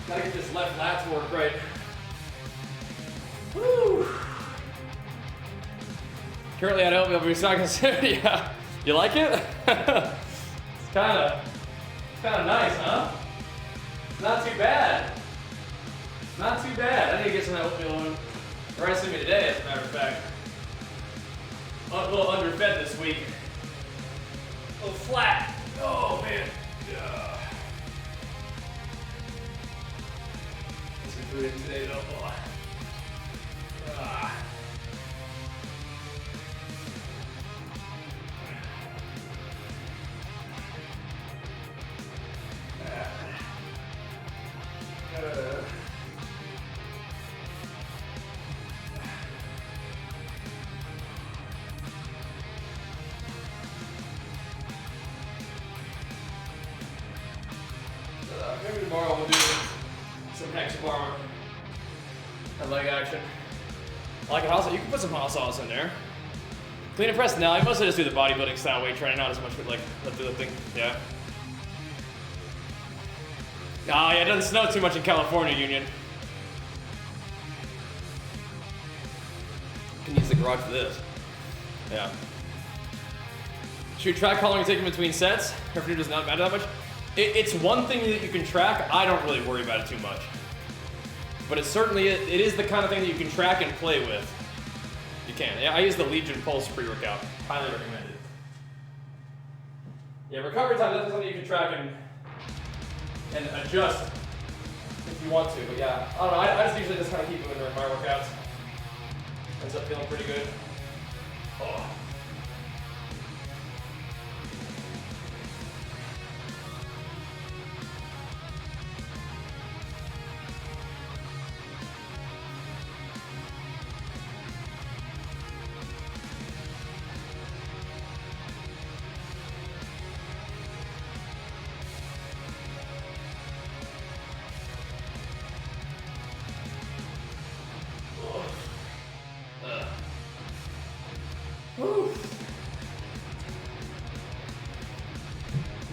Gotta get this left lat to work right. Woo! Currently I don't know if it's not considered, yeah. You like it? It's kinda nice, huh? Not too bad. Not too bad. I need to get some of that oatmeal rice in me today, as a matter of fact. A little underfed this week. A little flat. Oh man. Food in today, though. tomorrow we'll do some hex bar and leg action. I like hot sauce. You can put some hot sauce in there. Clean and press. No, I mostly just do the bodybuilding style weight training, not as much with like lifting. Yeah. Ah, yeah, it doesn't snow too much in California, Union. You can use the garage for this. Yeah. Should you track how long you're taking between sets? Revenue does not matter that much. It's one thing that you can track. I don't really worry about it too much. But it is the kind of thing that you can track and play with. You can. Yeah, I use the Legion Pulse pre-workout. Highly recommended. Yeah, recovery time, that's something you can track and adjust if you want to. But yeah, I don't know. I just usually just kind of keep it during my workouts. Ends up feeling pretty good. Oh.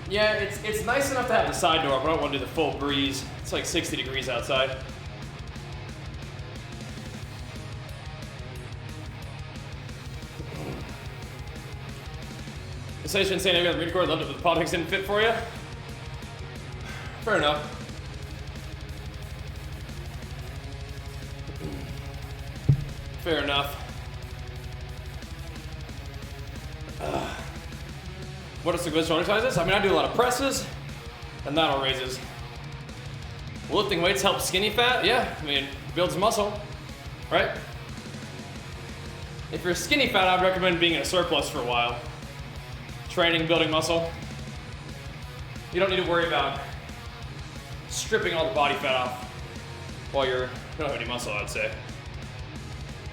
Yeah, it's nice enough to have the side door, but I don't want to do the full breeze. It's like 60 degrees outside. The station saying I got the Marine Corps, loved it, but the politics didn't fit for you. Fair enough. Fair enough. What are some good shoulder exercises? I mean, I do a lot of presses and lateral raises. Lifting weights helps skinny fat? Yeah, I mean, builds muscle, right? If you're skinny fat, I'd recommend being in a surplus for a while. Training, building muscle. You don't need to worry about stripping all the body fat off while you don't have any muscle, I'd say.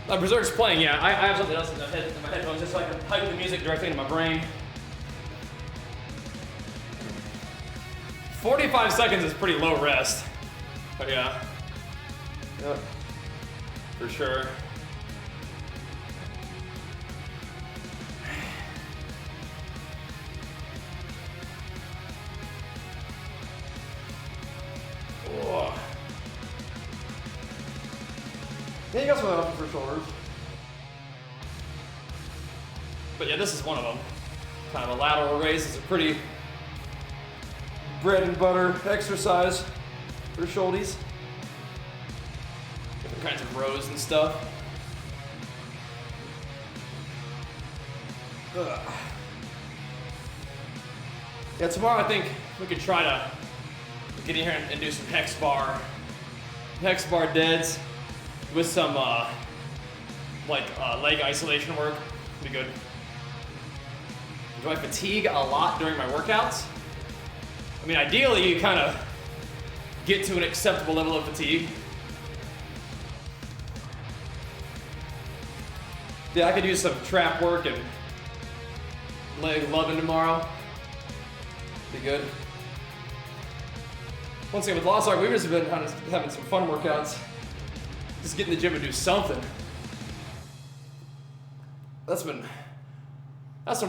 Berserk's playing, yeah. I have something else in my headphones just so I can pipe the music directly into my brain. 45 seconds is pretty low rest, but yeah. Yep. For sure. Oh. Yeah, you got some options for shoulders. But yeah, this is one of them. Kind of a lateral raise. It's a pretty bread and butter exercise for shouldies. Different kinds of rows and stuff. Ugh. Yeah, tomorrow I think we could try to get in here and do some hex bar deads with some leg isolation work. Be good. Do I fatigue a lot during my workouts? I mean, ideally, you kind of get to an acceptable level of fatigue. Yeah, I could use some trap work and leg loving tomorrow. Be good. Once again, with Lost Ark, we've just been kind of having some fun workouts. Just get in the gym and do something. That's been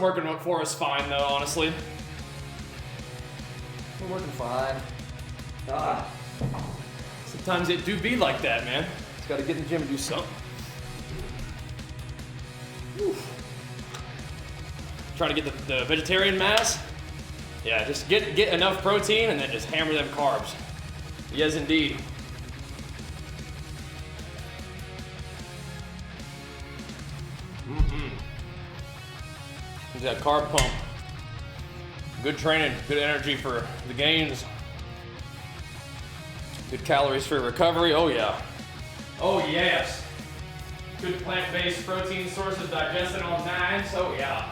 working for us fine, though, honestly. We're working fine. Sometimes it do be like that, man. Just gotta get in the gym and do something. Oof. Trying to get the vegetarian mass. Yeah, just get enough protein and then just hammer them carbs. Yes, indeed. That carb pump. Good training, good energy for the gains. Good calories for recovery. Oh yeah. Oh yes. Good plant-based protein sources digested on 9. So yeah.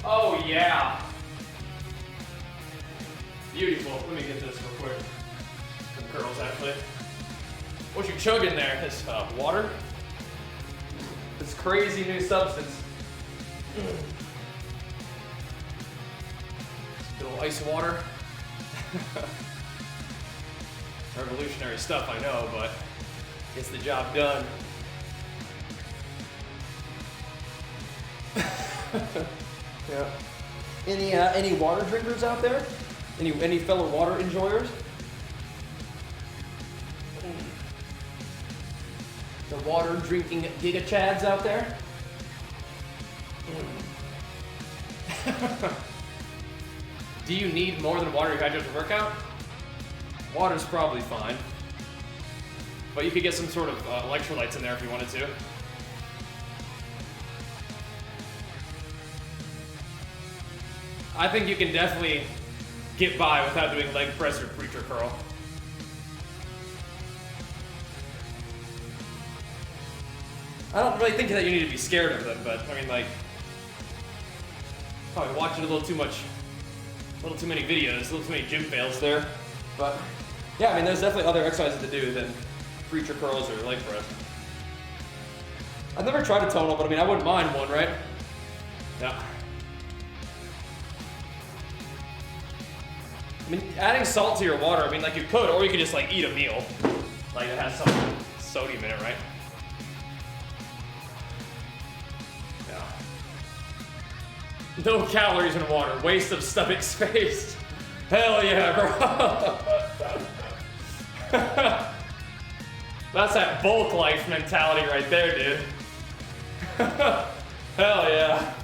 Oh yeah. Beautiful. Let me get this real quick. Some curls actually. What you chugging there? This water. This crazy new substance. A little ice water. Revolutionary stuff, I know, but gets the job done. Yeah. Any water drinkers out there? Any fellow water enjoyers? The water drinking giga chads out there? Do you need more than water to hydrate to workout? Water's probably fine. But you could get some sort of electrolytes in there if you wanted to. I think you can definitely get by without doing leg press or preacher curl. I don't really think that you need to be scared of them, but I mean, like, probably watching a little too many videos, a little too many gym fails there. But yeah, I mean, there's definitely other exercises to do than preacher curls or leg press. I've never tried a tonal, but I mean, I wouldn't mind one, right? Yeah. I mean, adding salt to your water, I mean, like you could, or you could just like eat a meal. Like it has some sodium in it, right? Yeah. No calories in water, waste of stomach space. Hell yeah, bro. That's that bulk life mentality right there, dude. Hell yeah.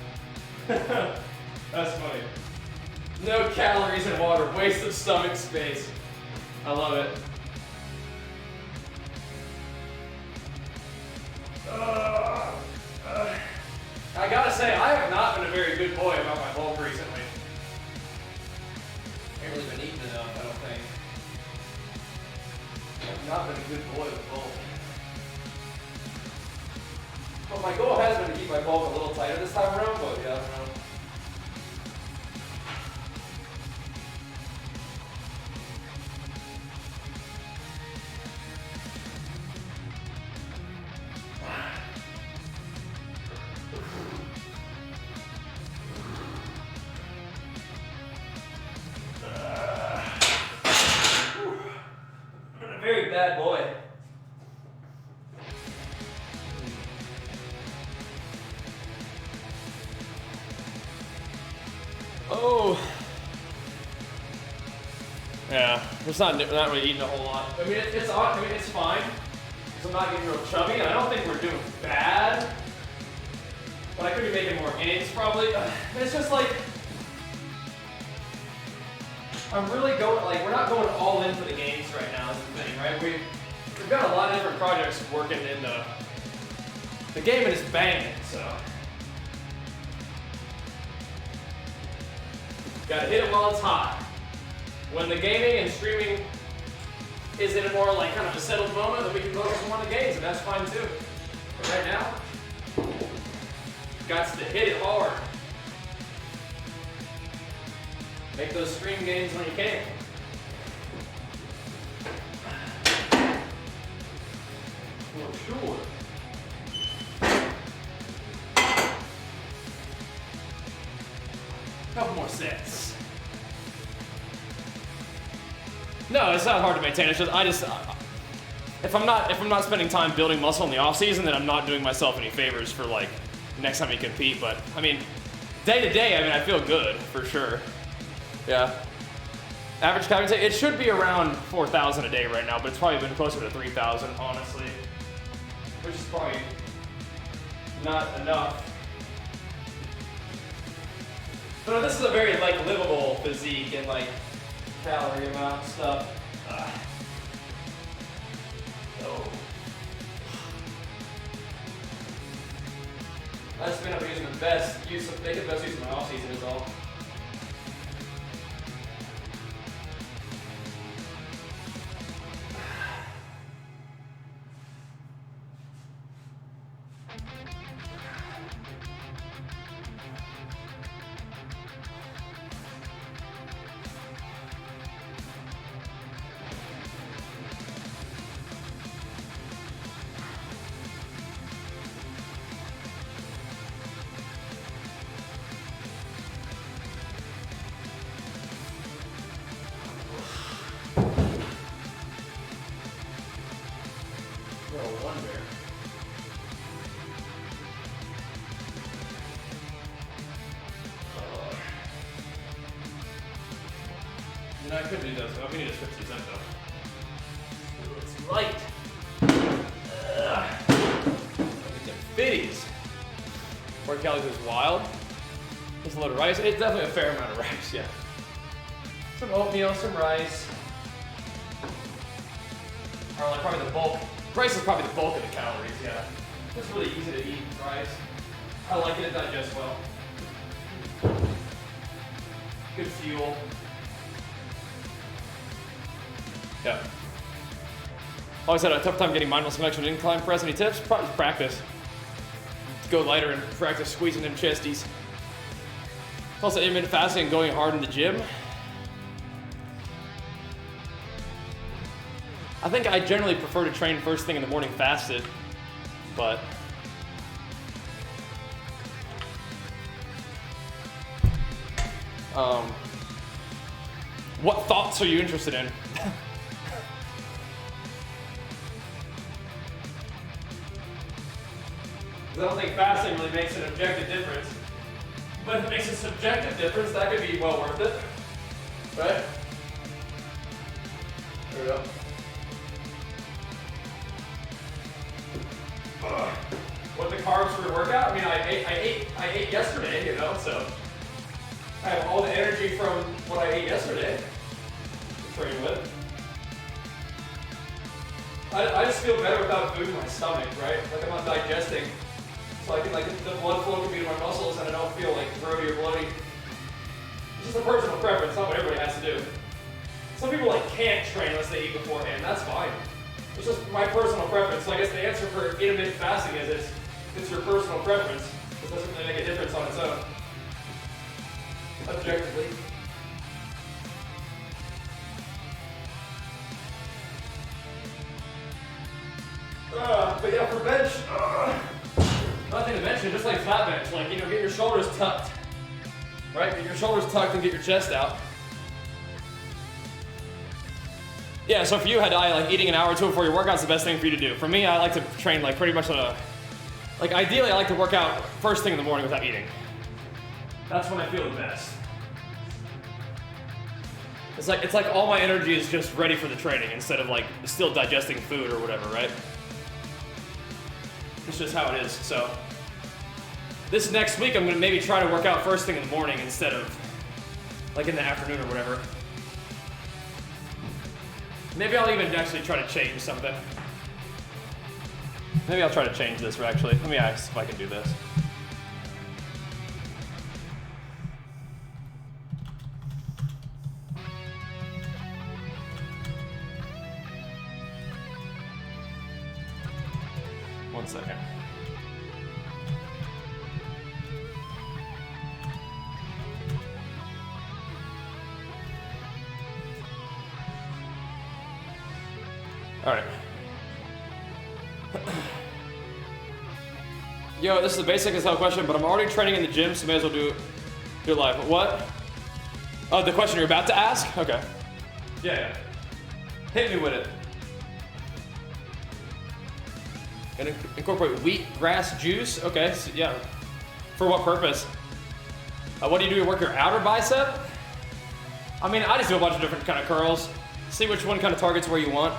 That's funny. No calories in water, waste of stomach space. I love it. I gotta say, I have not been a very good boy about my bulk recently. I haven't really been eating enough, I don't think. I've not been a good boy with bulk. But my goal has been to keep my bulk a little tighter this time around, but yeah, I don't know. Bad boy. Oh. Yeah, it's not really eating a whole lot. I mean, it's fine. Because I'm not getting real chubby, and I don't think we're doing bad. But I could be making more gains probably. It's just like I'm really going, like, we're not going all in for the gains right now is the thing, right? We've got a lot of different projects working in the game, and it's banging, so. Gotta hit it while it's hot. When the gaming and streaming is in a more, like, kind of a settled moment, then we can focus more on the games, and that's fine too. But right now, got to hit it hard. Make those stream gains when you can. For sure. Couple more sets. No, it's not hard to maintain. It's just if I'm not spending time building muscle in the off season, then I'm not doing myself any favors for like next time you compete. But I mean, day to day, I mean, I feel good for sure. Yeah. Average calorie intake, it should be around 4,000 a day right now, but it's probably been closer to 3,000, honestly. Which is probably not enough. But this is a very, like, livable physique and, like, calorie amount stuff. Oh. I just been up using the best use of, make the best use of my off season is all. No, I could do those. We need to switch these up though. It's light. Get them fitties. 4 calories is wild. Just a load of rice. It's definitely a fair amount of rice, yeah. Some oatmeal, some rice. Or like probably the bulk. Rice is probably the bulk of the calories, yeah. It's really easy to eat rice. I like it, it digests well. Good fuel. Yeah. Always had a tough time getting mindful selection and incline press. Any tips? Probably just practice. Go lighter and practice squeezing them chesties. Also, intermittent fasting and going hard in the gym. I think I generally prefer to train first thing in the morning fasted, but what thoughts are you interested in? I don't think fasting really makes an objective difference. But if it makes a subjective difference, that could be well worth it. Right? There we go. What the carbs for the workout? I mean, I ate yesterday, you know, so I have all the energy from what I ate yesterday to train with. I just feel better without food in my stomach, right? Like I'm not digesting. So I can, like, the blood flow can be to my muscles and I don't feel like grody or bloaty. It's just a personal preference, not what everybody has to do. Some people like can't train unless they eat beforehand, that's fine. It's just my personal preference. So I guess the answer for intermittent fasting is it's your personal preference. It doesn't really make a difference on its own. Objectively. But yeah, for bench, nothing to mention, just like flat bench, like, you know, get your shoulders tucked, right? Get your shoulders tucked and get your chest out. Yeah, so for you, Hadai, like eating an hour or two before your workout's the best thing for you to do. For me, I like to train like pretty much like ideally I like to work out first thing in the morning without eating. That's when I feel the best. It's like all my energy is just ready for the training instead of like still digesting food or whatever, right? It's just how it is. So this next week, I'm gonna maybe try to work out first thing in the morning instead of like in the afternoon or whatever. Maybe I'll even actually try to change something. Maybe I'll try to change this actually. Let me ask if I can do this. One second. All right. Yo, this is a basic as hell question, but I'm already training in the gym, so may as well do it live. What? Oh, the question you're about to ask? Okay. Yeah. Hit me with it. Gonna incorporate wheat grass juice. Okay, so yeah. For what purpose? What do you do to work your outer bicep? I mean, I just do a bunch of different kind of curls. See which one kind of targets where you want.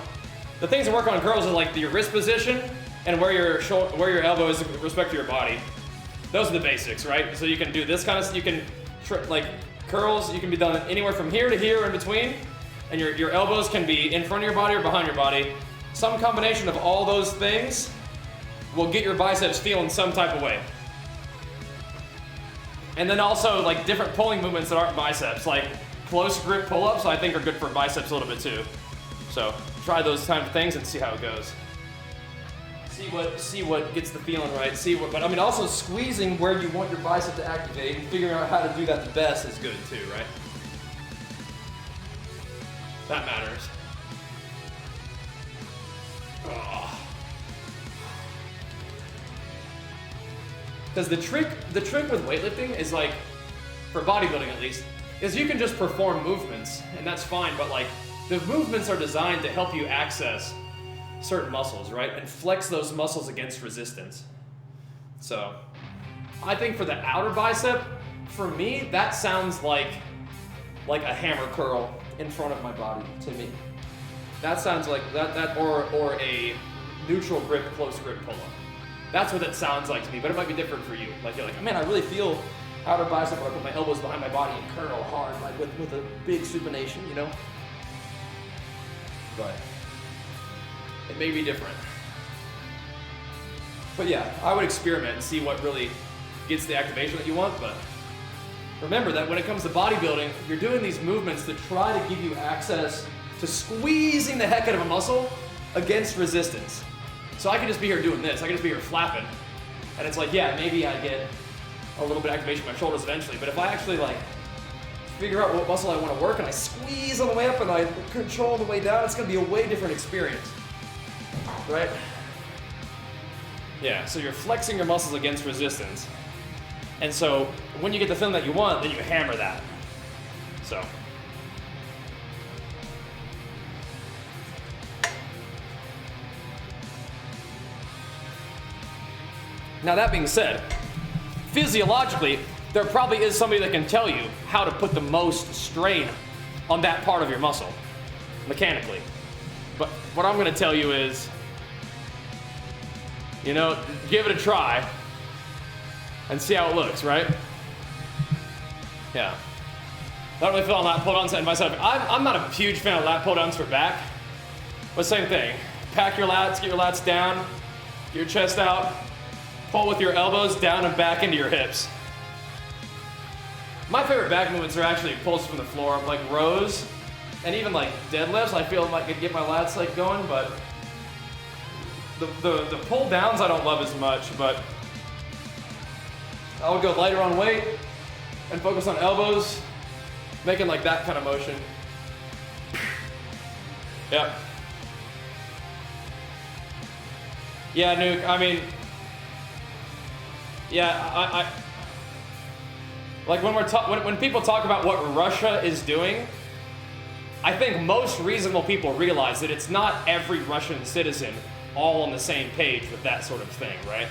The things that work on curls are like your wrist position and where your elbow is with respect to your body. Those are the basics, right? So you can do this kind of, you can like curls. You can be done anywhere from here to here in between, and your elbows can be in front of your body or behind your body. Some combination of all those things will get your biceps feeling some type of way. And then also like different pulling movements that aren't biceps, like close grip pull-ups, I think are good for biceps a little bit too. So try those kind of things and see how it goes. See what gets the feeling right. But I mean also squeezing where you want your bicep to activate and figuring out how to do that the best is good too, right? That matters. Because the trick with weightlifting is like, for bodybuilding at least, is you can just perform movements and that's fine, but like the movements are designed to help you access certain muscles, right? And flex those muscles against resistance. So I think for the outer bicep, for me, that sounds like a hammer curl in front of my body to me. That sounds like that or a neutral grip, close grip pull-up. That's what it sounds like to me, but it might be different for you. Like you're like, man, I really feel outer bicep when I put my elbows behind my body and curl hard, like with a big supination, you know? But it may be different. But yeah, I would experiment and see what really gets the activation that you want, but remember that when it comes to bodybuilding, you're doing these movements to try to give you access to squeezing the heck out of a muscle against resistance. So I could just be here doing this, I could just be here flapping, and it's like, yeah, maybe I get a little bit of activation in my shoulders eventually, but if I actually like figure out what muscle I want to work and I squeeze on the way up and I control on the way down, it's gonna be a way different experience, right? Yeah, so you're flexing your muscles against resistance. And so when you get the feeling that you want, then you hammer that. So. Now that being said, physiologically, there probably is somebody that can tell you how to put the most strain on that part of your muscle, mechanically. But what I'm gonna tell you is, you know, give it a try and see how it looks, right? Yeah. I don't really feel on lat pull-downs and myself. I'm not a huge fan of lat pull-downs for back, but same thing. Pack your lats, get your lats down, get your chest out, pull with your elbows down and back into your hips. My favorite back movements are actually pulls from the floor, like rows, and even like deadlifts. I feel like I could get my lats like going, but the pull downs I don't love as much, but I would go lighter on weight and focus on elbows, making like that kind of motion. Yep. Yeah, Nuke, I mean, yeah, I like when people talk about what Russia is doing, I think most reasonable people realize that it's not every Russian citizen all on the same page with that sort of thing, right?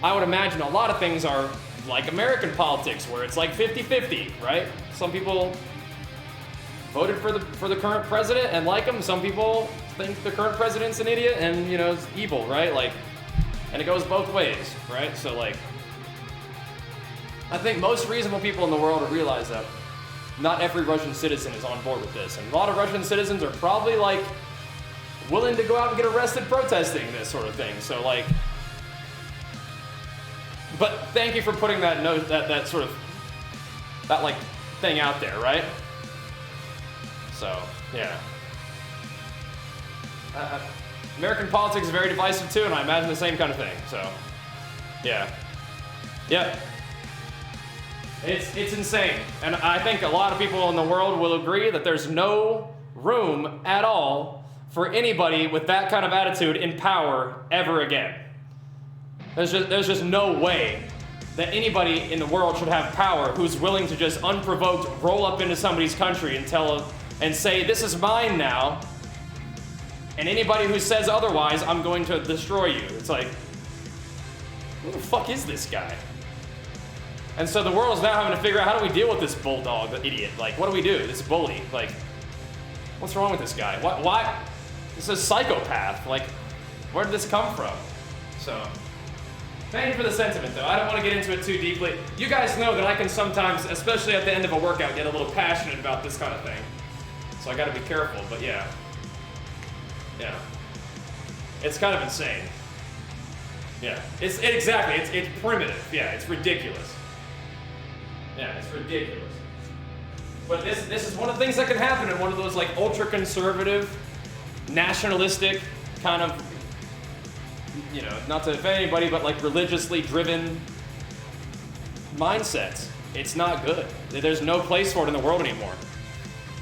I would imagine a lot of things are like American politics, where it's like 50-50, right? Some people voted for the current president and like him. Some people think the current president's an idiot and, you know, is evil, right? Like, and it goes both ways, right? So like, I think most reasonable people in the world realize that not every Russian citizen is on board with this. And a lot of Russian citizens are probably like willing to go out and get arrested protesting this sort of thing. So like, but thank you for putting that note, that sort of, that like thing out there, right? So, yeah. American politics is very divisive too, and I imagine the same kind of thing, so, yeah. Yep. It's insane, and I think a lot of people in the world will agree that there's no room at all for anybody with that kind of attitude in power ever again. There's just no way that anybody in the world should have power who's willing to just unprovoked roll up into somebody's country and say, this is mine now, and anybody who says otherwise, I'm going to destroy you. It's like, who the fuck is this guy? And so the world's now having to figure out, how do we deal with this bulldog, the idiot? Like, what do we do? This bully, like, what's wrong with this guy? Why? This is a psychopath. Like, where did this come from? So, thank you for the sentiment, though. I don't want to get into it too deeply. You guys know that I can sometimes, especially at the end of a workout, get a little passionate about this kind of thing. So I got to be careful, but yeah. Yeah. It's kind of insane. Yeah. It's primitive. Yeah, it's ridiculous. Yeah, it's ridiculous. But this is one of the things that can happen in one of those like ultra-conservative, nationalistic kind of, you know, not to offend anybody, but like religiously driven mindsets. It's not good. There's no place for it in the world anymore.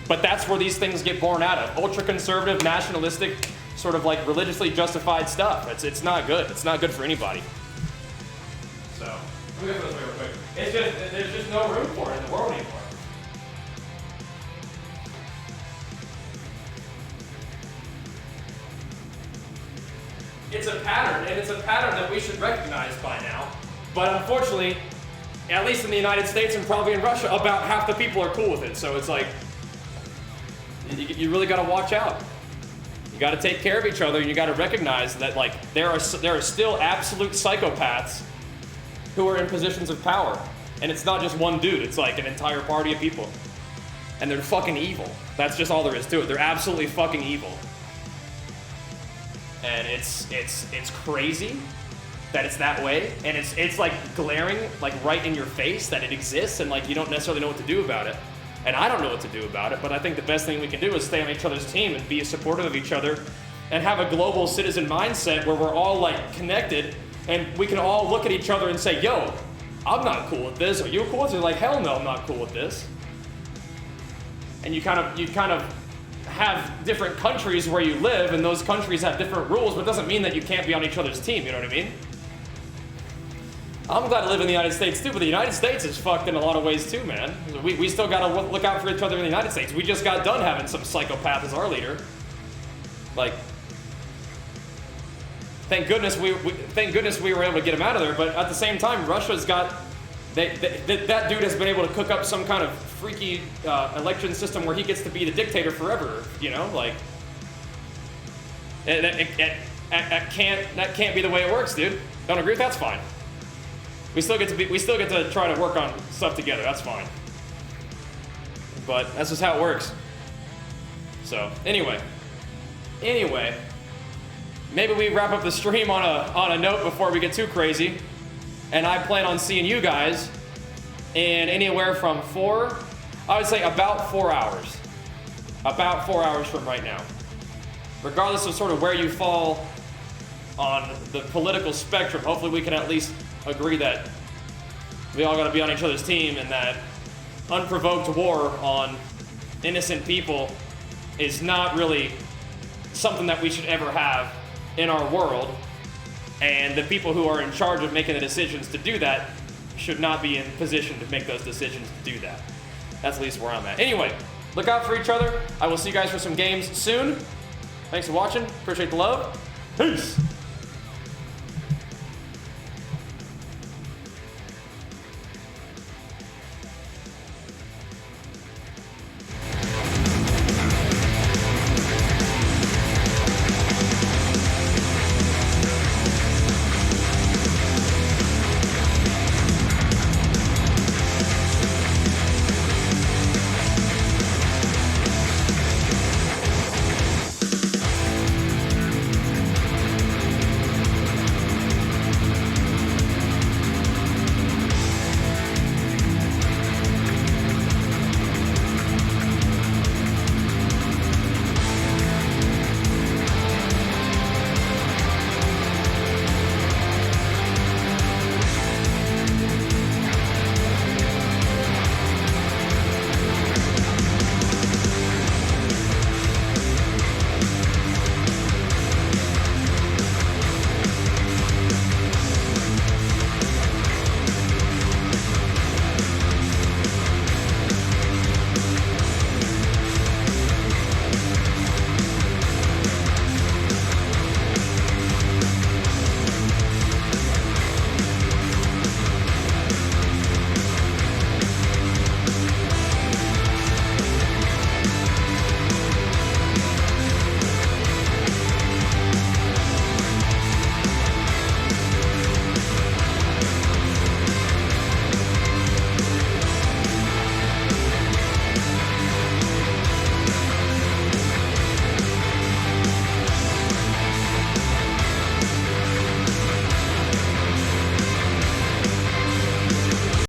But that's where these things get born out of. Ultra-conservative, nationalistic, sort of like religiously justified stuff. It's not good. It's not good for anybody. So, let me go through this real quick. There's just no room for it in the world anymore. It's a pattern, and it's a pattern that we should recognize by now. But unfortunately, at least in the United States and probably in Russia, about half the people are cool with it. So it's like, You really got to watch out. You got to take care of each other, and you got to recognize that like there are still absolute psychopaths who are in positions of power, and it's not just one dude. It's like an entire party of people, and they're fucking evil. That's just all there is to it. They're absolutely fucking evil, and it's crazy that it's that way, and it's like glaring like right in your face that it exists, and like you don't necessarily know what to do about it. And I don't know what to do about it, but I think the best thing we can do is stay on each other's team and be supportive of each other and have a global citizen mindset where we're all like connected and we can all look at each other and say, yo, I'm not cool with this. Are you cool with it? They're like, hell no, I'm not cool with this. And you kind of have different countries where you live, and those countries have different rules, but it doesn't mean that you can't be on each other's team, you know what I mean? I'm glad to live in the United States too, but the United States is fucked in a lot of ways too, man. We still gotta look out for each other in the United States. We just got done having some psychopath as our leader. Like, thank goodness we were able to get him out of there, but at the same time, Russia's got, that dude has been able to cook up some kind of freaky election system where he gets to be the dictator forever, you know? Like, that can't be the way it works, dude. Don't agree with that? That's fine. We still get to try to work on stuff together. That's fine. But that's just how it works. So anyway, maybe we wrap up the stream on a note before we get too crazy. And I plan on seeing you guys in anywhere from I would say about 4 hours. About 4 hours from right now. Regardless of sort of where you fall on the political spectrum, hopefully we can at least agree that we all got to be on each other's team, and that unprovoked war on innocent people is not really something that we should ever have in our world, and the people who are in charge of making the decisions to do that should not be in position to make those decisions to do that. That's at least where I'm at. Anyway, look out for each other. I will see you guys for some games soon. Thanks for watching. Appreciate the love. Peace.